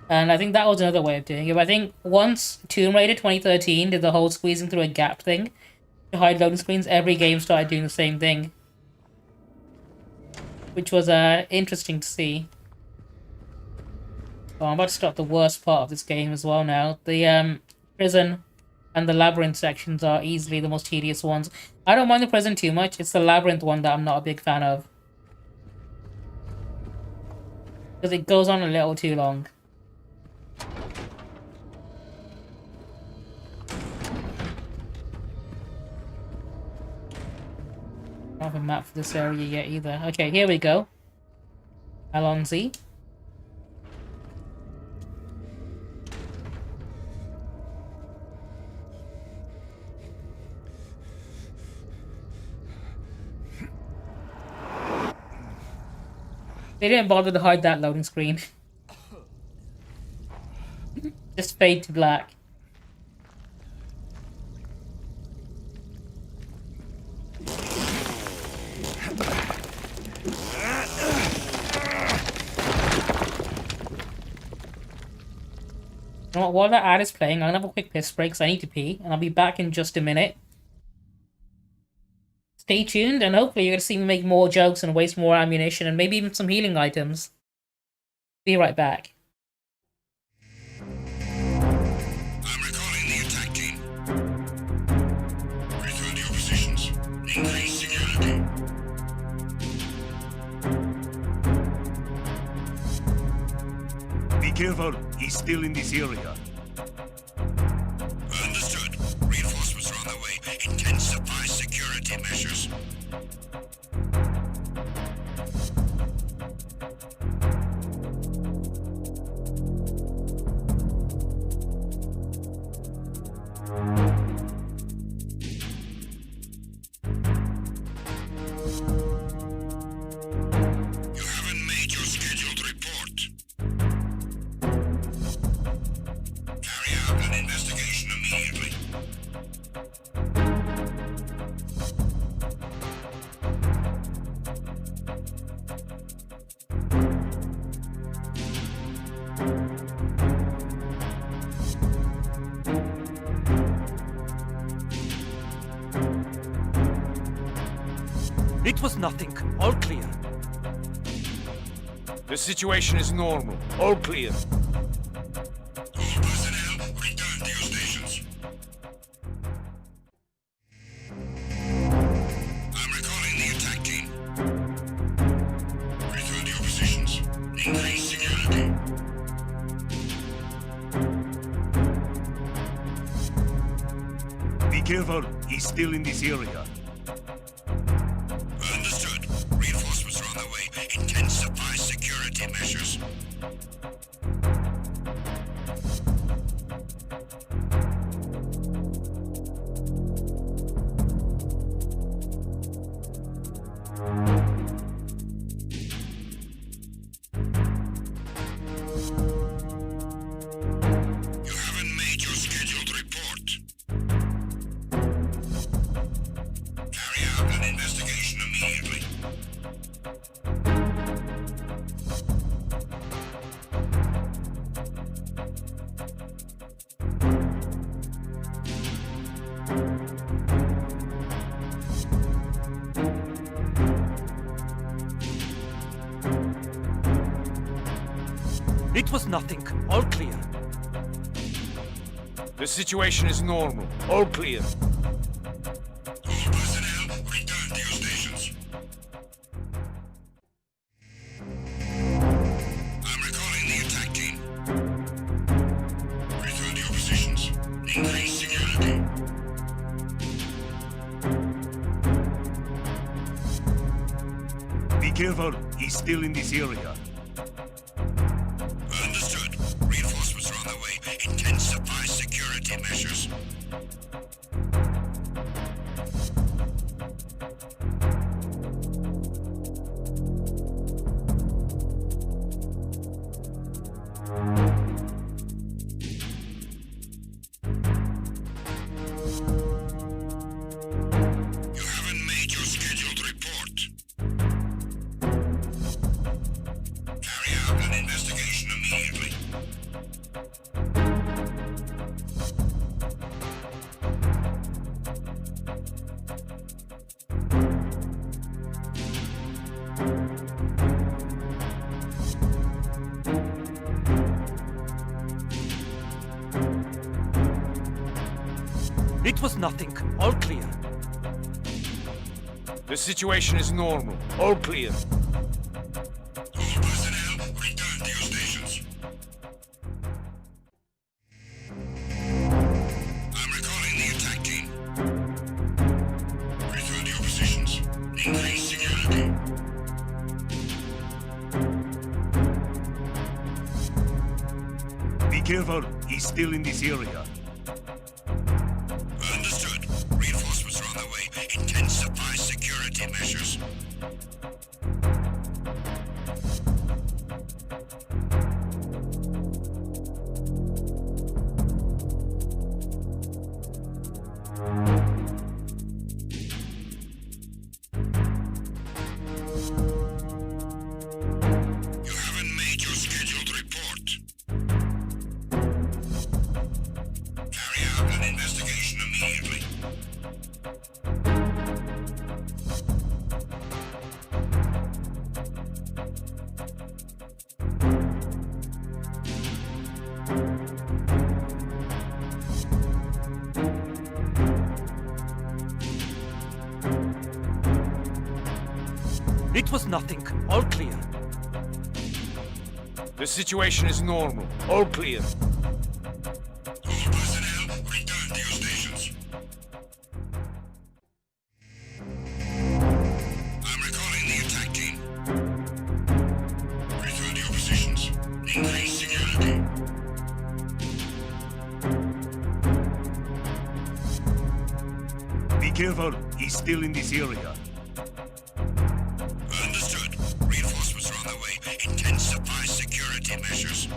And I think that was another way of doing it. But I think once Tomb Raider 2013 did the whole squeezing through a gap thing to hide loading screens, every game started doing the same thing, which was interesting to see. Oh, I'm about to start the worst part of this game as well now. The prison and the labyrinth sections are easily the most tedious ones. I don't mind the prison too much. It's the labyrinth one that I'm not a big fan of, because it goes on a little too long. I don't have a map for this area yet either. Okay, here we go. Alonzi. They didn't bother to hide that loading screen. Just fade to black. You know what, while that ad is playing, I'm gonna have a quick piss break because I need to pee, and I'll be back in just a minute. Stay tuned, and hopefully you're gonna see me make more jokes and waste more ammunition, and maybe even some healing items. Be right back. I'm recalling the attack team. Return to your positions. Increase security. Be careful, he's still in this area. Understood. Reinforcements are on their way. Intensify security measures. You haven't made your scheduled report. Carry out an investigation immediately. It was nothing. All clear. The situation is normal. All clear. All personnel, return to your stations. I'm recalling the attack team. Return to your positions. Increase security. Be careful, he's still in this area. Understood. Reinforcements are on their way. Intensify security measures. You haven't made your scheduled report. Carry out an investigation immediately. It was nothing. All clear. The situation is normal. All clear. All personnel, return to your stations. I'm recalling the attack team. Return to your positions. Increase security. Be careful, he's still in this area. Understood. Reinforcements are on their way. Intensify security measures. You haven't made your scheduled report. Carry out an investigation immediately. It was nothing. All clear. The situation is normal. All clear. All personnel, return to your stations. I'm recalling the attack team. Return to your positions. Increase security. Be careful, he's still in this area. Understood. Reinforcements are on their way. Intensify security measures. It was nothing. All clear. The situation is normal. All clear. All personnel, return to your stations. I'm recalling the attack team. Return to your positions. Increase security. Be careful. He's still in this area. Understood. Reinforcements are on the way. Intensify security measures.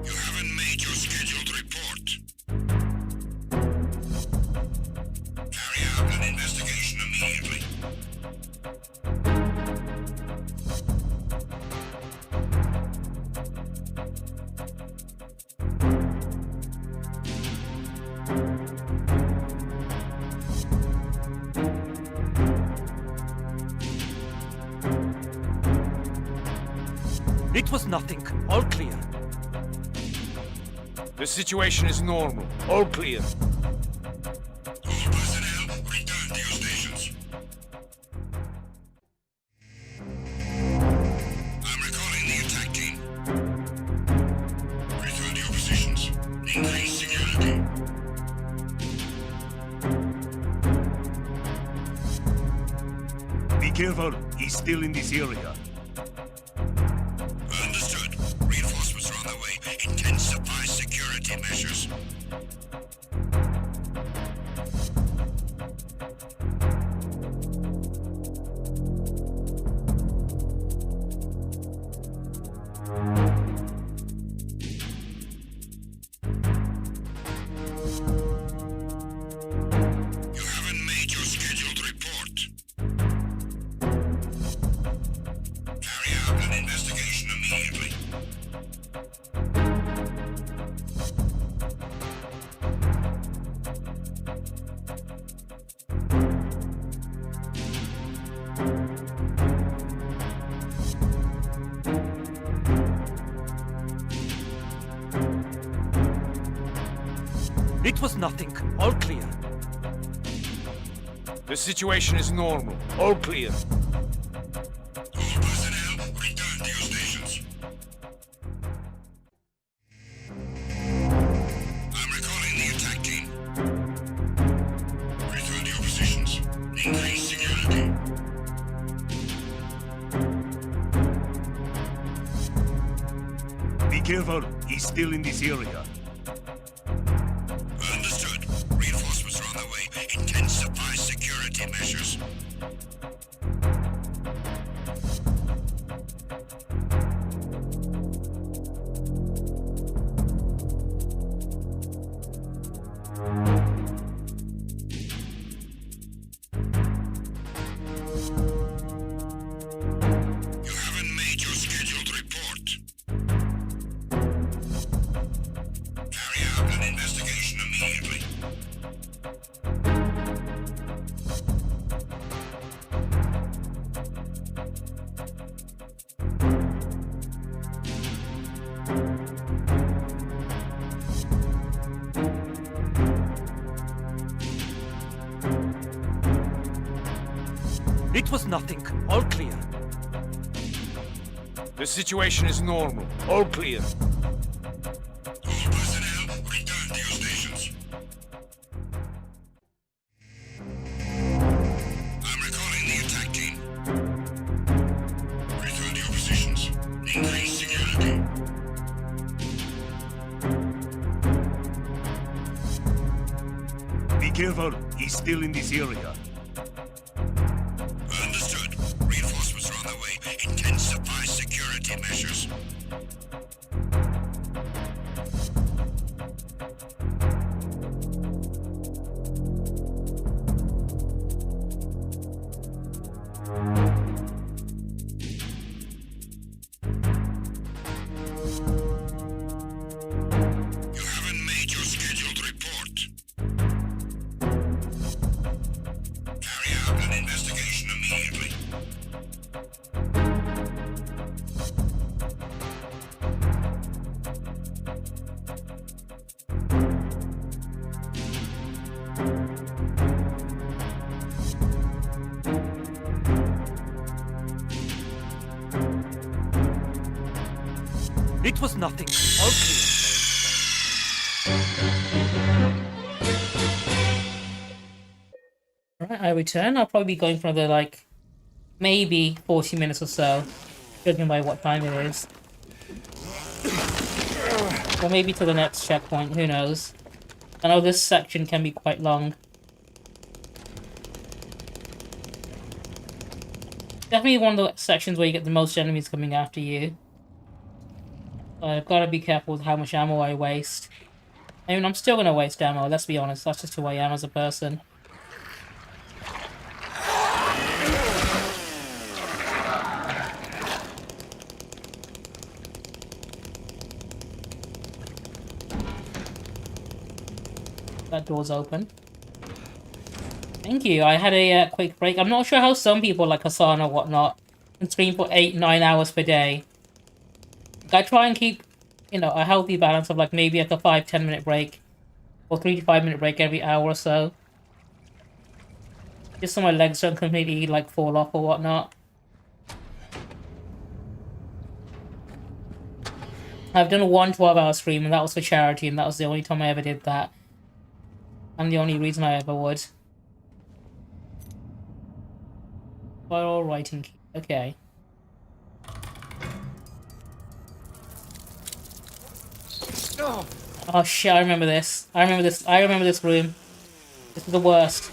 You haven't made your scheduled report. Carry out an investigation immediately. It was nothing. All clear. The situation is normal. All clear. All personnel, return to your stations. I'm recalling the attack team. Return to your positions. Increase security. Be careful. He's still in this area. Understood. Reinforcements are on the way. Intensify security measures. You haven't made your scheduled report. Carry out an investigation immediately. It was nothing. All clear. The situation is normal. All clear. All personnel, return to your stations. I'm recalling the attack team. Return to your positions. Increase security. Be careful. He's still in this area. Understood. Reinforcements are on the way. Intensify security measures. You haven't made your scheduled report. Carry out an investigation immediately. It was nothing. All clear. The situation is normal. All clear. All personnel, return to your stations. I'm recalling the attack team. Return to your positions. Increase security. Be careful. He's still in this area. Understood. Reinforcements are on the way. Intensify security measures. You haven't made your scheduled report. It was nothing. All clear. Alright, I return. I'll probably be going for another, like, maybe 40 minutes or so, judging by what time it is. Or maybe to the next checkpoint, who knows. I know this section can be quite long. Definitely one of the sections where you get the most enemies coming after you. I've got to be careful with how much ammo I waste. I mean, I'm still going to waste ammo, let's be honest. That's just who I am as a person. That door's open. Thank you. I had a quick break. I'm not sure how some people like Hassan or whatnot can stream for 8-9 hours per day. I try and keep, you know, a healthy balance of like maybe like a 5-10 minute break or 3 to 5 minute break every hour or so. Just so my legs don't completely like fall off or whatnot. I've done one 12-hour stream and that was for charity, and that was the only time I ever did that. And the only reason I ever would. Spiral writing key. Okay. Oh shit, I remember this. I remember this room. This is the worst.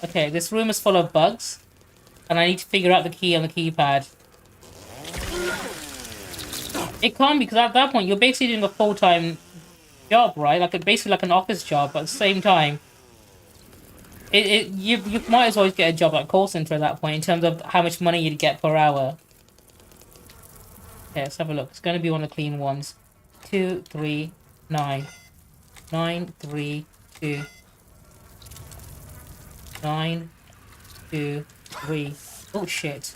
Okay, this room is full of bugs. And I need to figure out the key on the keypad. It can't be, because at that point you're basically doing a full-time job, right? Like basically like an office job, but at the same time, you might as well get a job at a call center at that point in terms of how much money you'd get per hour. Okay, let's have a look. It's going to be one of the clean ones. 2, 3, 9. 9, 3, 2. 9, 2, 3. Oh shit.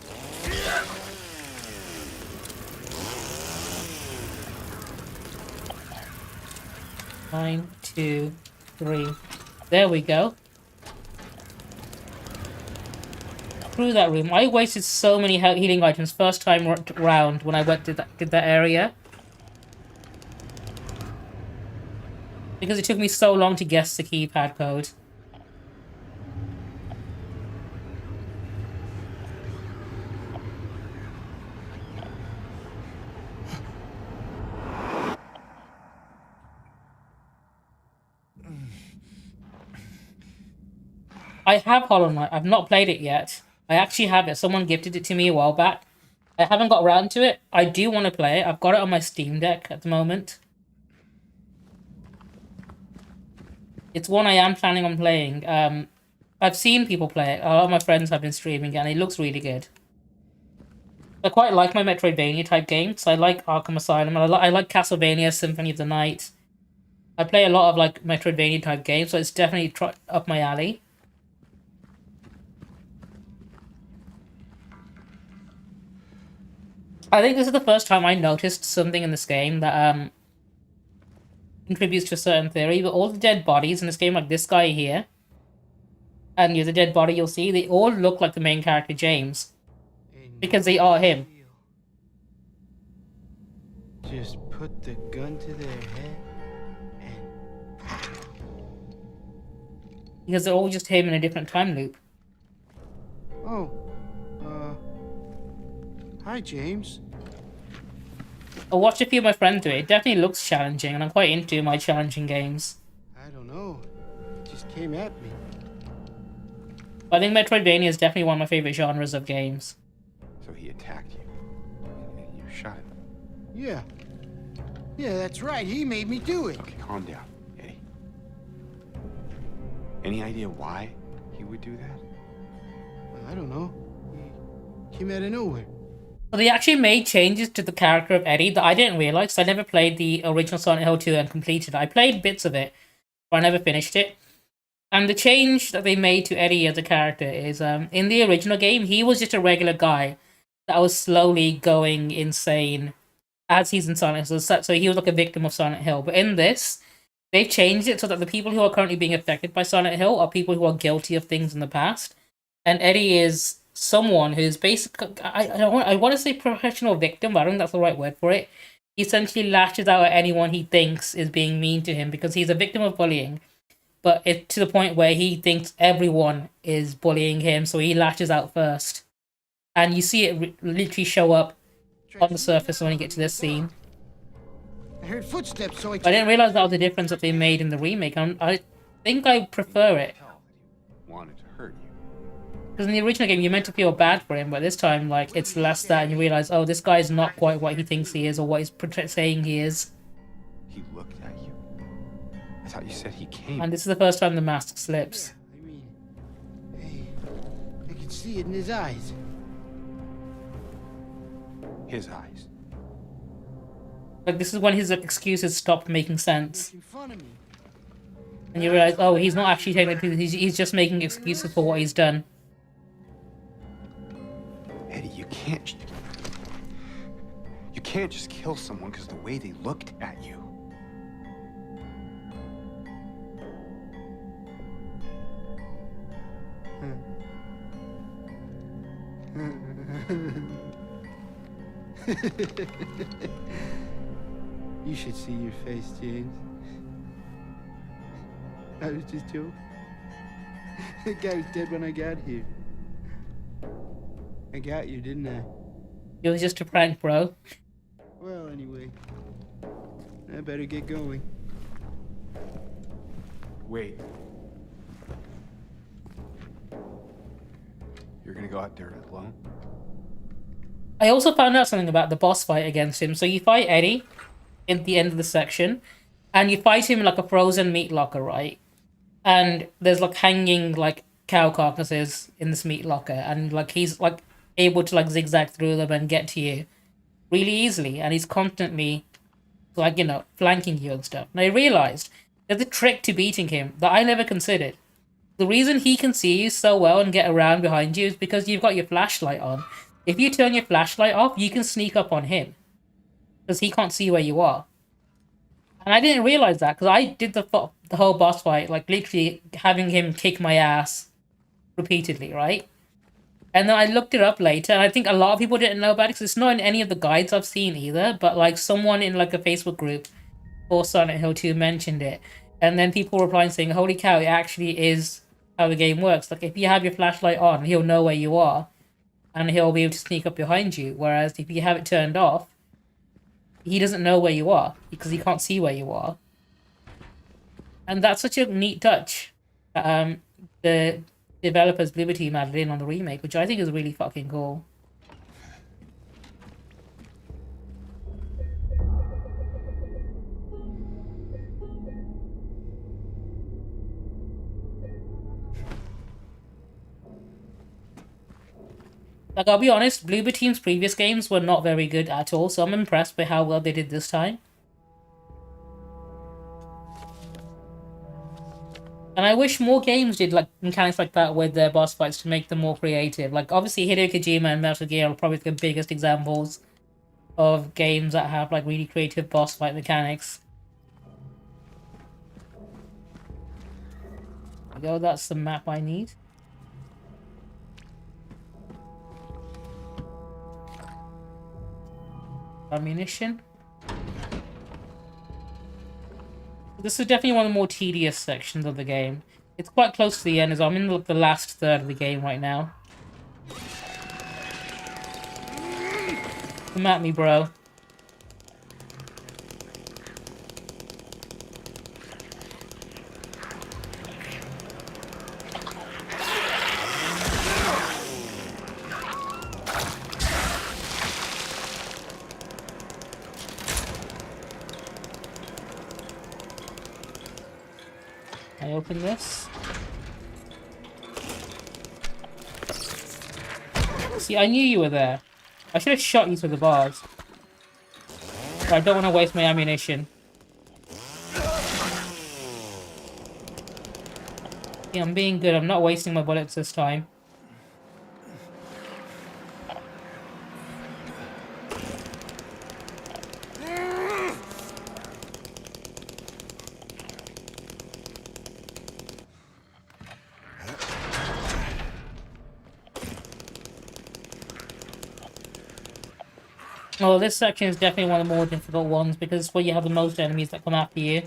Nine, 2, 3. There we go. Through that room. I wasted so many healing items first time round when I did that area. Because it took me so long to guess the keypad code. I have Hollow Knight. I've not played it yet. I actually have it. Someone gifted it to me a while back. I haven't got around to it. I do want to play it. I've got it on my Steam Deck at the moment. It's one I am planning on playing. I've seen people play it. A lot of my friends have been streaming it, and it looks really good. I quite like my Metroidvania type games. I like Arkham Asylum. I like Castlevania Symphony of the Night. I play a lot of like Metroidvania type games, so it's definitely up my alley. I think this is the first time I noticed something in this game that contributes to a certain theory, but all the dead bodies in this game, like this guy here, and the dead body you'll see, they all look like the main character, James. Because they are him. Just put the gun to their head and... Because they're all just him in a different time loop. Oh, hi, James. I watched a few of my friends do it. It definitely looks challenging, and I'm quite into my challenging games. I don't know. It just came at me. I think Metroidvania is definitely one of my favorite genres of games. So he attacked you, and you shot him. Yeah. Yeah, that's right. He made me do it. Okay, calm down, Eddie. Any idea why he would do that? I don't know. He came out of nowhere. So they actually made changes to the character of Eddie that I didn't realize. I never played the original Silent Hill 2 and completed it. I played bits of it, but I never finished it. And the change that they made to Eddie as a character is, in the original game, he was just a regular guy that was slowly going insane as he's in Silent Hill. So he was like a victim of Silent Hill. But in this, they've changed it so that the people who are currently being affected by Silent Hill are people who are guilty of things in the past. And Eddie is someone who's basically, I want to say professional victim, but I don't think that's the right word for it. He essentially lashes out at anyone he thinks is being mean to him because he's a victim of bullying, but it's to the point where he thinks everyone is bullying him, so he lashes out first. And you see it literally show up on the surface when you get to this scene. I heard footsteps, so I I didn't realize that was the difference that they made in the remake. I think I prefer it. Wanted to hurt you. Because in the original game, you're meant to feel bad for him, but this time, like, it's less that, and you realize, oh, this guy's not quite what he thinks he is, or what he's saying he is. He looked at you. I thought you said he came. And this is the first time the mask slips. I mean, hey, I can see it in his eyes. His eyes. Like, this is when his excuses stop making sense. Making fun of me. And you realize, oh, he's not actually telling the truth, he's just making excuses for what he's done. Eddie, you can't. You can't just kill someone because the way they looked at you. You should see your face, James. I was just joking. The guy was dead when I got here. I got you, didn't I? It was just a prank, bro. Well, anyway, I better get going. Wait. You're gonna go out there alone? I also found out something about the boss fight against him. So you fight Eddie at the end of the section, and you fight him in like a frozen meat locker, right? And there's like hanging like cow carcasses in this meat locker, and like he's like able to like zigzag through them and get to you really easily, and he's constantly like, you know, flanking you and stuff. And I realized there's a trick to beating him that I never considered. The reason he can see you so well and get around behind you is because you've got your flashlight on. If you turn your flashlight off, you can sneak up on him because he can't see where you are. And I didn't realize that because I did the whole boss fight, like literally having him kick my ass repeatedly, right? And then I looked it up later, and I think a lot of people didn't know about it because it's not in any of the guides I've seen either, but like someone in like a Facebook group for Silent Hill 2 mentioned it. And then people replying saying, holy cow, it actually is how the game works. Like, if you have your flashlight on, he'll know where you are, and he'll be able to sneak up behind you. Whereas if you have it turned off, he doesn't know where you are, because he can't see where you are. And that's such a neat touch. The developers Bloober Team added in on the remake, which I think is really fucking cool. Like, I'll be honest, Bloober Team's previous games were not very good at all, so I'm impressed by how well they did this time. And I wish more games did like mechanics like that with their boss fights to make them more creative. Like, obviously Hideo Kojima and Metal Gear are probably the biggest examples of games that have like really creative boss fight mechanics. There we go, that's the map I need. Ammunition. This is definitely one of the more tedious sections of the game. It's quite close to the end, as I'm in the last third of the game right now. Come at me, bro. I open this. See, I knew you were there. I should have shot you through the bars. But I don't want to waste my ammunition. Yeah, I'm being good. I'm not wasting my bullets this time. Oh, this section is definitely one of the more difficult ones because it's where you have the most enemies that come after you.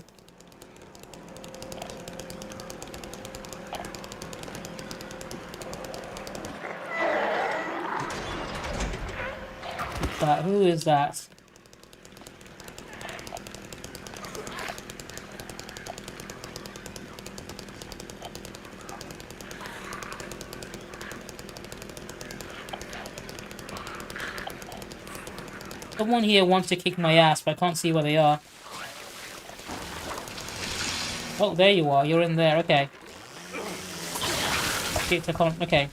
What's that? Who is that? Someone here wants to kick my ass, but I can't see where they are. Oh, there you are. You're in there. Okay. Okay.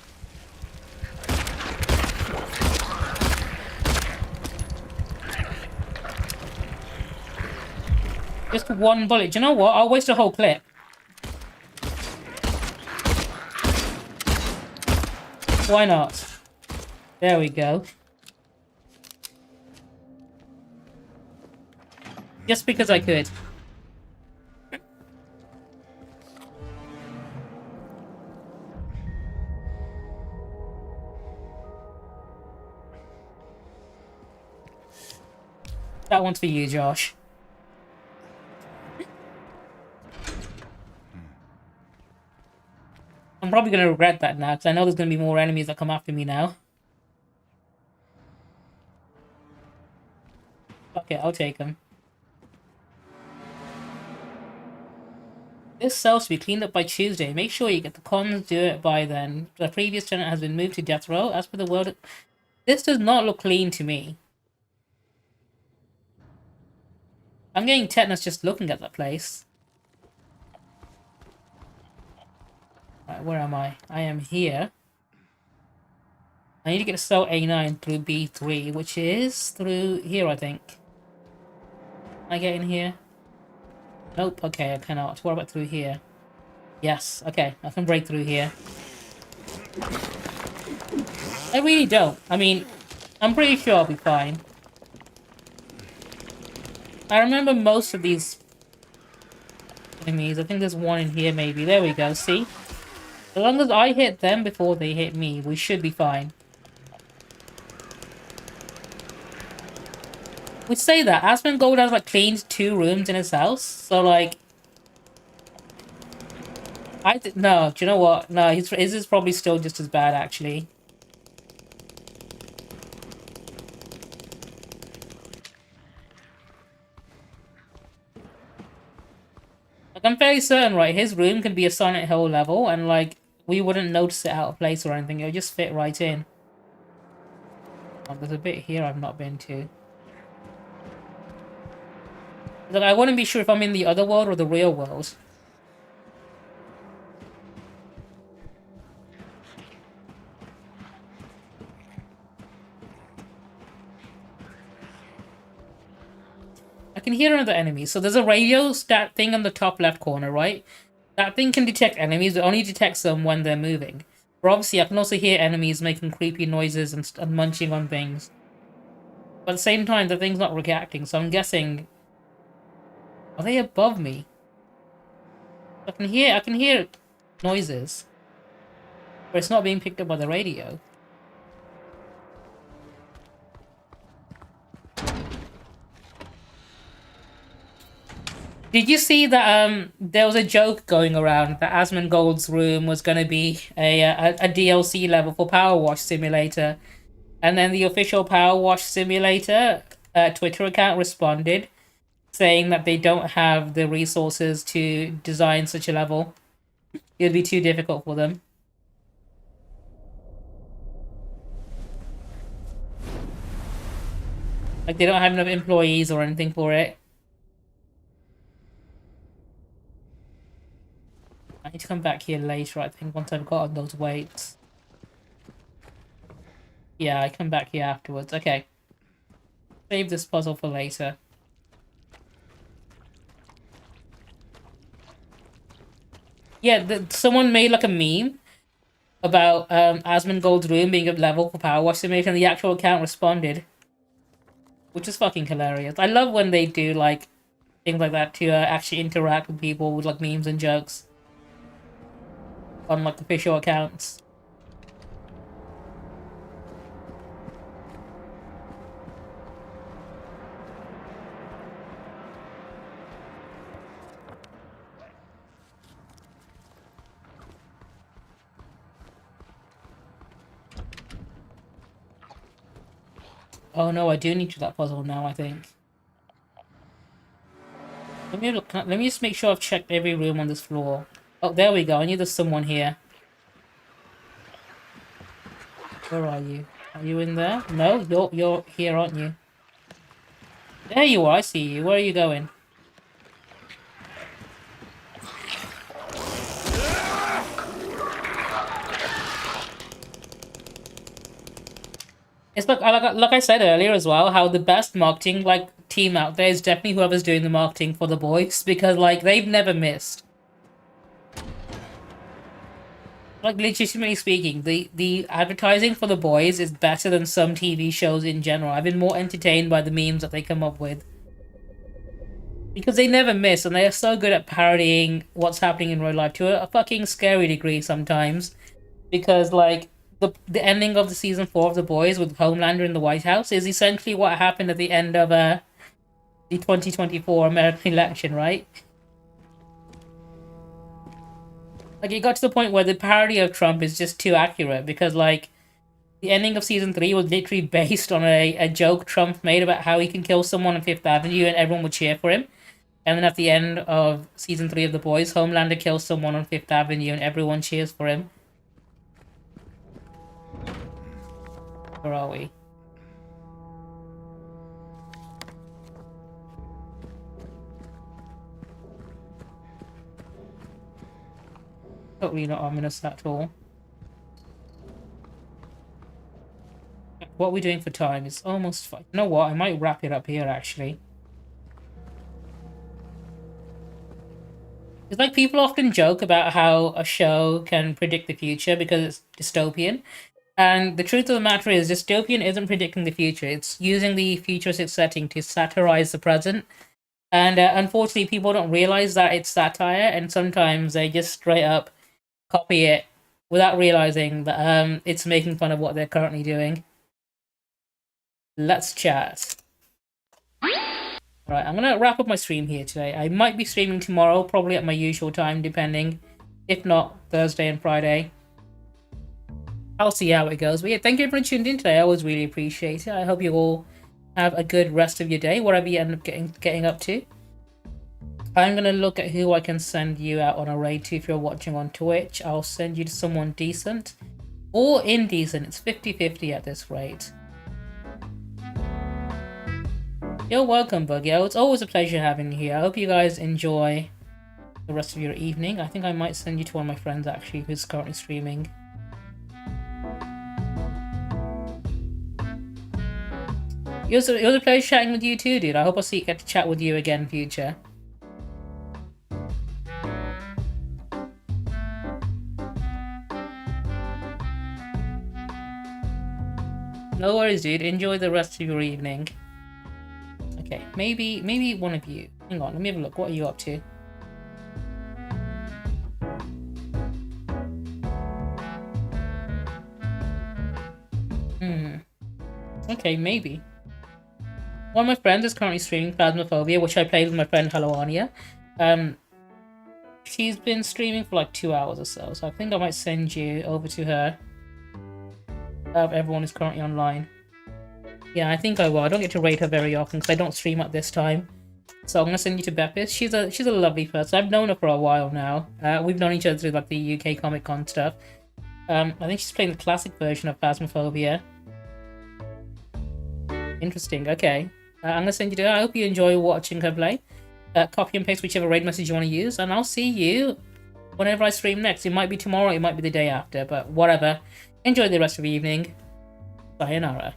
Just one bullet. Do you know what? I'll waste a whole clip. Why not? There we go. Just because I could. That one's for you, Josh. I'm probably going to regret that now, because I know there's going to be more enemies that come after me now. Okay, I'll take them. This cell's to be cleaned up by Tuesday. Make sure you get the cons, do it by then. The previous tenant has been moved to death row. As for the world... This does not look clean to me. I'm getting tetanus just looking at that place. Right, where am I? I am here. I need to get to cell A9 through B3, which is through here, I think. Can I get in here? Nope, okay, I cannot. What about through here? Yes, okay, I can break through here. I really don't. I mean, I'm pretty sure I'll be fine. I remember most of these enemies. I think there's one in here, maybe. There we go, see? As long as I hit them before they hit me, we should be fine. We say that. Asmongold has, like, cleaned 2 rooms in his house. So, like... No, do you know what? No, his is probably still just as bad, actually. Like, I'm fairly certain, right, his room can be a Silent Hill level, and, like, we wouldn't notice it out of place or anything. It would just fit right in. Oh, there's a bit here I've not been to. Like, I wouldn't be sure if I'm in the other world or the real world. I can hear another enemy. So there's a radio stat thing on the top left corner, right? That thing can detect enemies. It only detects them when they're moving. But obviously, I can also hear enemies making creepy noises and munching on things. But at the same time, the thing's not reacting, so I'm guessing... Are they above me? I can hear noises. But it's not being picked up by the radio. Did you see that there was a joke going around that Asmongold's room was going to be a DLC level for Power Wash Simulator, and then the official Power Wash Simulator Twitter account responded, saying that they don't have the resources to design such a level. It would be too difficult for them. Like, they don't have enough employees or anything for it. I need to come back here later, I think, once I've gotten those weights. Yeah, I come back here afterwards. Okay. Save this puzzle for later. Yeah, someone made, like, a meme about Asmongold's room being a level for Power Wash Simulator, and the actual account responded. Which is fucking hilarious. I love when they do, like, things like that to actually interact with people with, like, memes and jokes. On, like, official accounts. Oh no, I do need to do that puzzle now, I think. Let me look. Let me just make sure I've checked every room on this floor. Oh, there we go. I knew there's someone here. Where are you? Are you in there? No, you're here, aren't you? There you are. I see you. Where are you going? It's like I said earlier as well, how the best marketing team out there is definitely whoever's doing the marketing for the boys, because they've never missed. Legitimately speaking, the advertising for the boys is better than some TV shows in general. I've been more entertained by the memes that they come up with. Because they never miss, and they are so good at parodying what's happening in real life to a fucking scary degree sometimes. Because, the ending of the season 4 of The Boys with Homelander in the White House is essentially what happened at the end of the 2024 American election, right? It got to the point where the parody of Trump is just too accurate, because, the ending of season 3 was literally based on a joke Trump made about how he can kill someone on Fifth Avenue and everyone would cheer for him. And then at the end of season 3 of The Boys, Homelander kills someone on Fifth Avenue and everyone cheers for him. Where are we? Totally not ominous at all. What are we doing for time? It's almost fine. You know what? I might wrap it up here, actually. It's people often joke about how a show can predict the future because it's dystopian. And the truth of the matter is, dystopian isn't predicting the future. It's using the futuristic setting to satirize the present. And unfortunately, people don't realize that it's satire, and sometimes they just straight up copy it without realizing that it's making fun of what they're currently doing. Let's chat. Alright, I'm gonna wrap up my stream here today. I might be streaming tomorrow, probably at my usual time, depending. If not, Thursday and Friday. I'll see how it goes. But yeah, thank you for tuning in today. I always really appreciate it. I hope you all have a good rest of your day, whatever you end up getting up to. I'm going to look at who I can send you out on a raid to if you're watching on Twitch. I'll send you to someone decent or indecent. It's 50-50 at this rate. You're welcome, Bugyo. It's always a pleasure having you here. I hope you guys enjoy the rest of your evening. I think I might send you to one of my friends, actually, who's currently streaming. It was a pleasure chatting with you too, dude. I hope I'll get to chat with you again in future. No worries, dude. Enjoy the rest of your evening. Okay, maybe one of you. Hang on, let me have a look. What are you up to? Okay, maybe. One of my friends is currently streaming Phasmophobia, which I played with my friend Haloania. She's been streaming for 2 hours or so, so I think I might send you over to her. Everyone is currently online. Yeah, I think I will. I don't get to raid her very often because I don't stream at this time. So I'm gonna send you to Bepis. She's a lovely person. I've known her for a while now. We've known each other through the UK Comic Con stuff. I think she's playing the classic version of Phasmophobia. Interesting. Okay. I'm gonna send you to her. I hope you enjoy watching her play. Copy and paste whichever raid message you want to use, and I'll see you whenever I stream next. It might be tomorrow, it might be the day after, but whatever. Enjoy the rest of the evening. Sayonara.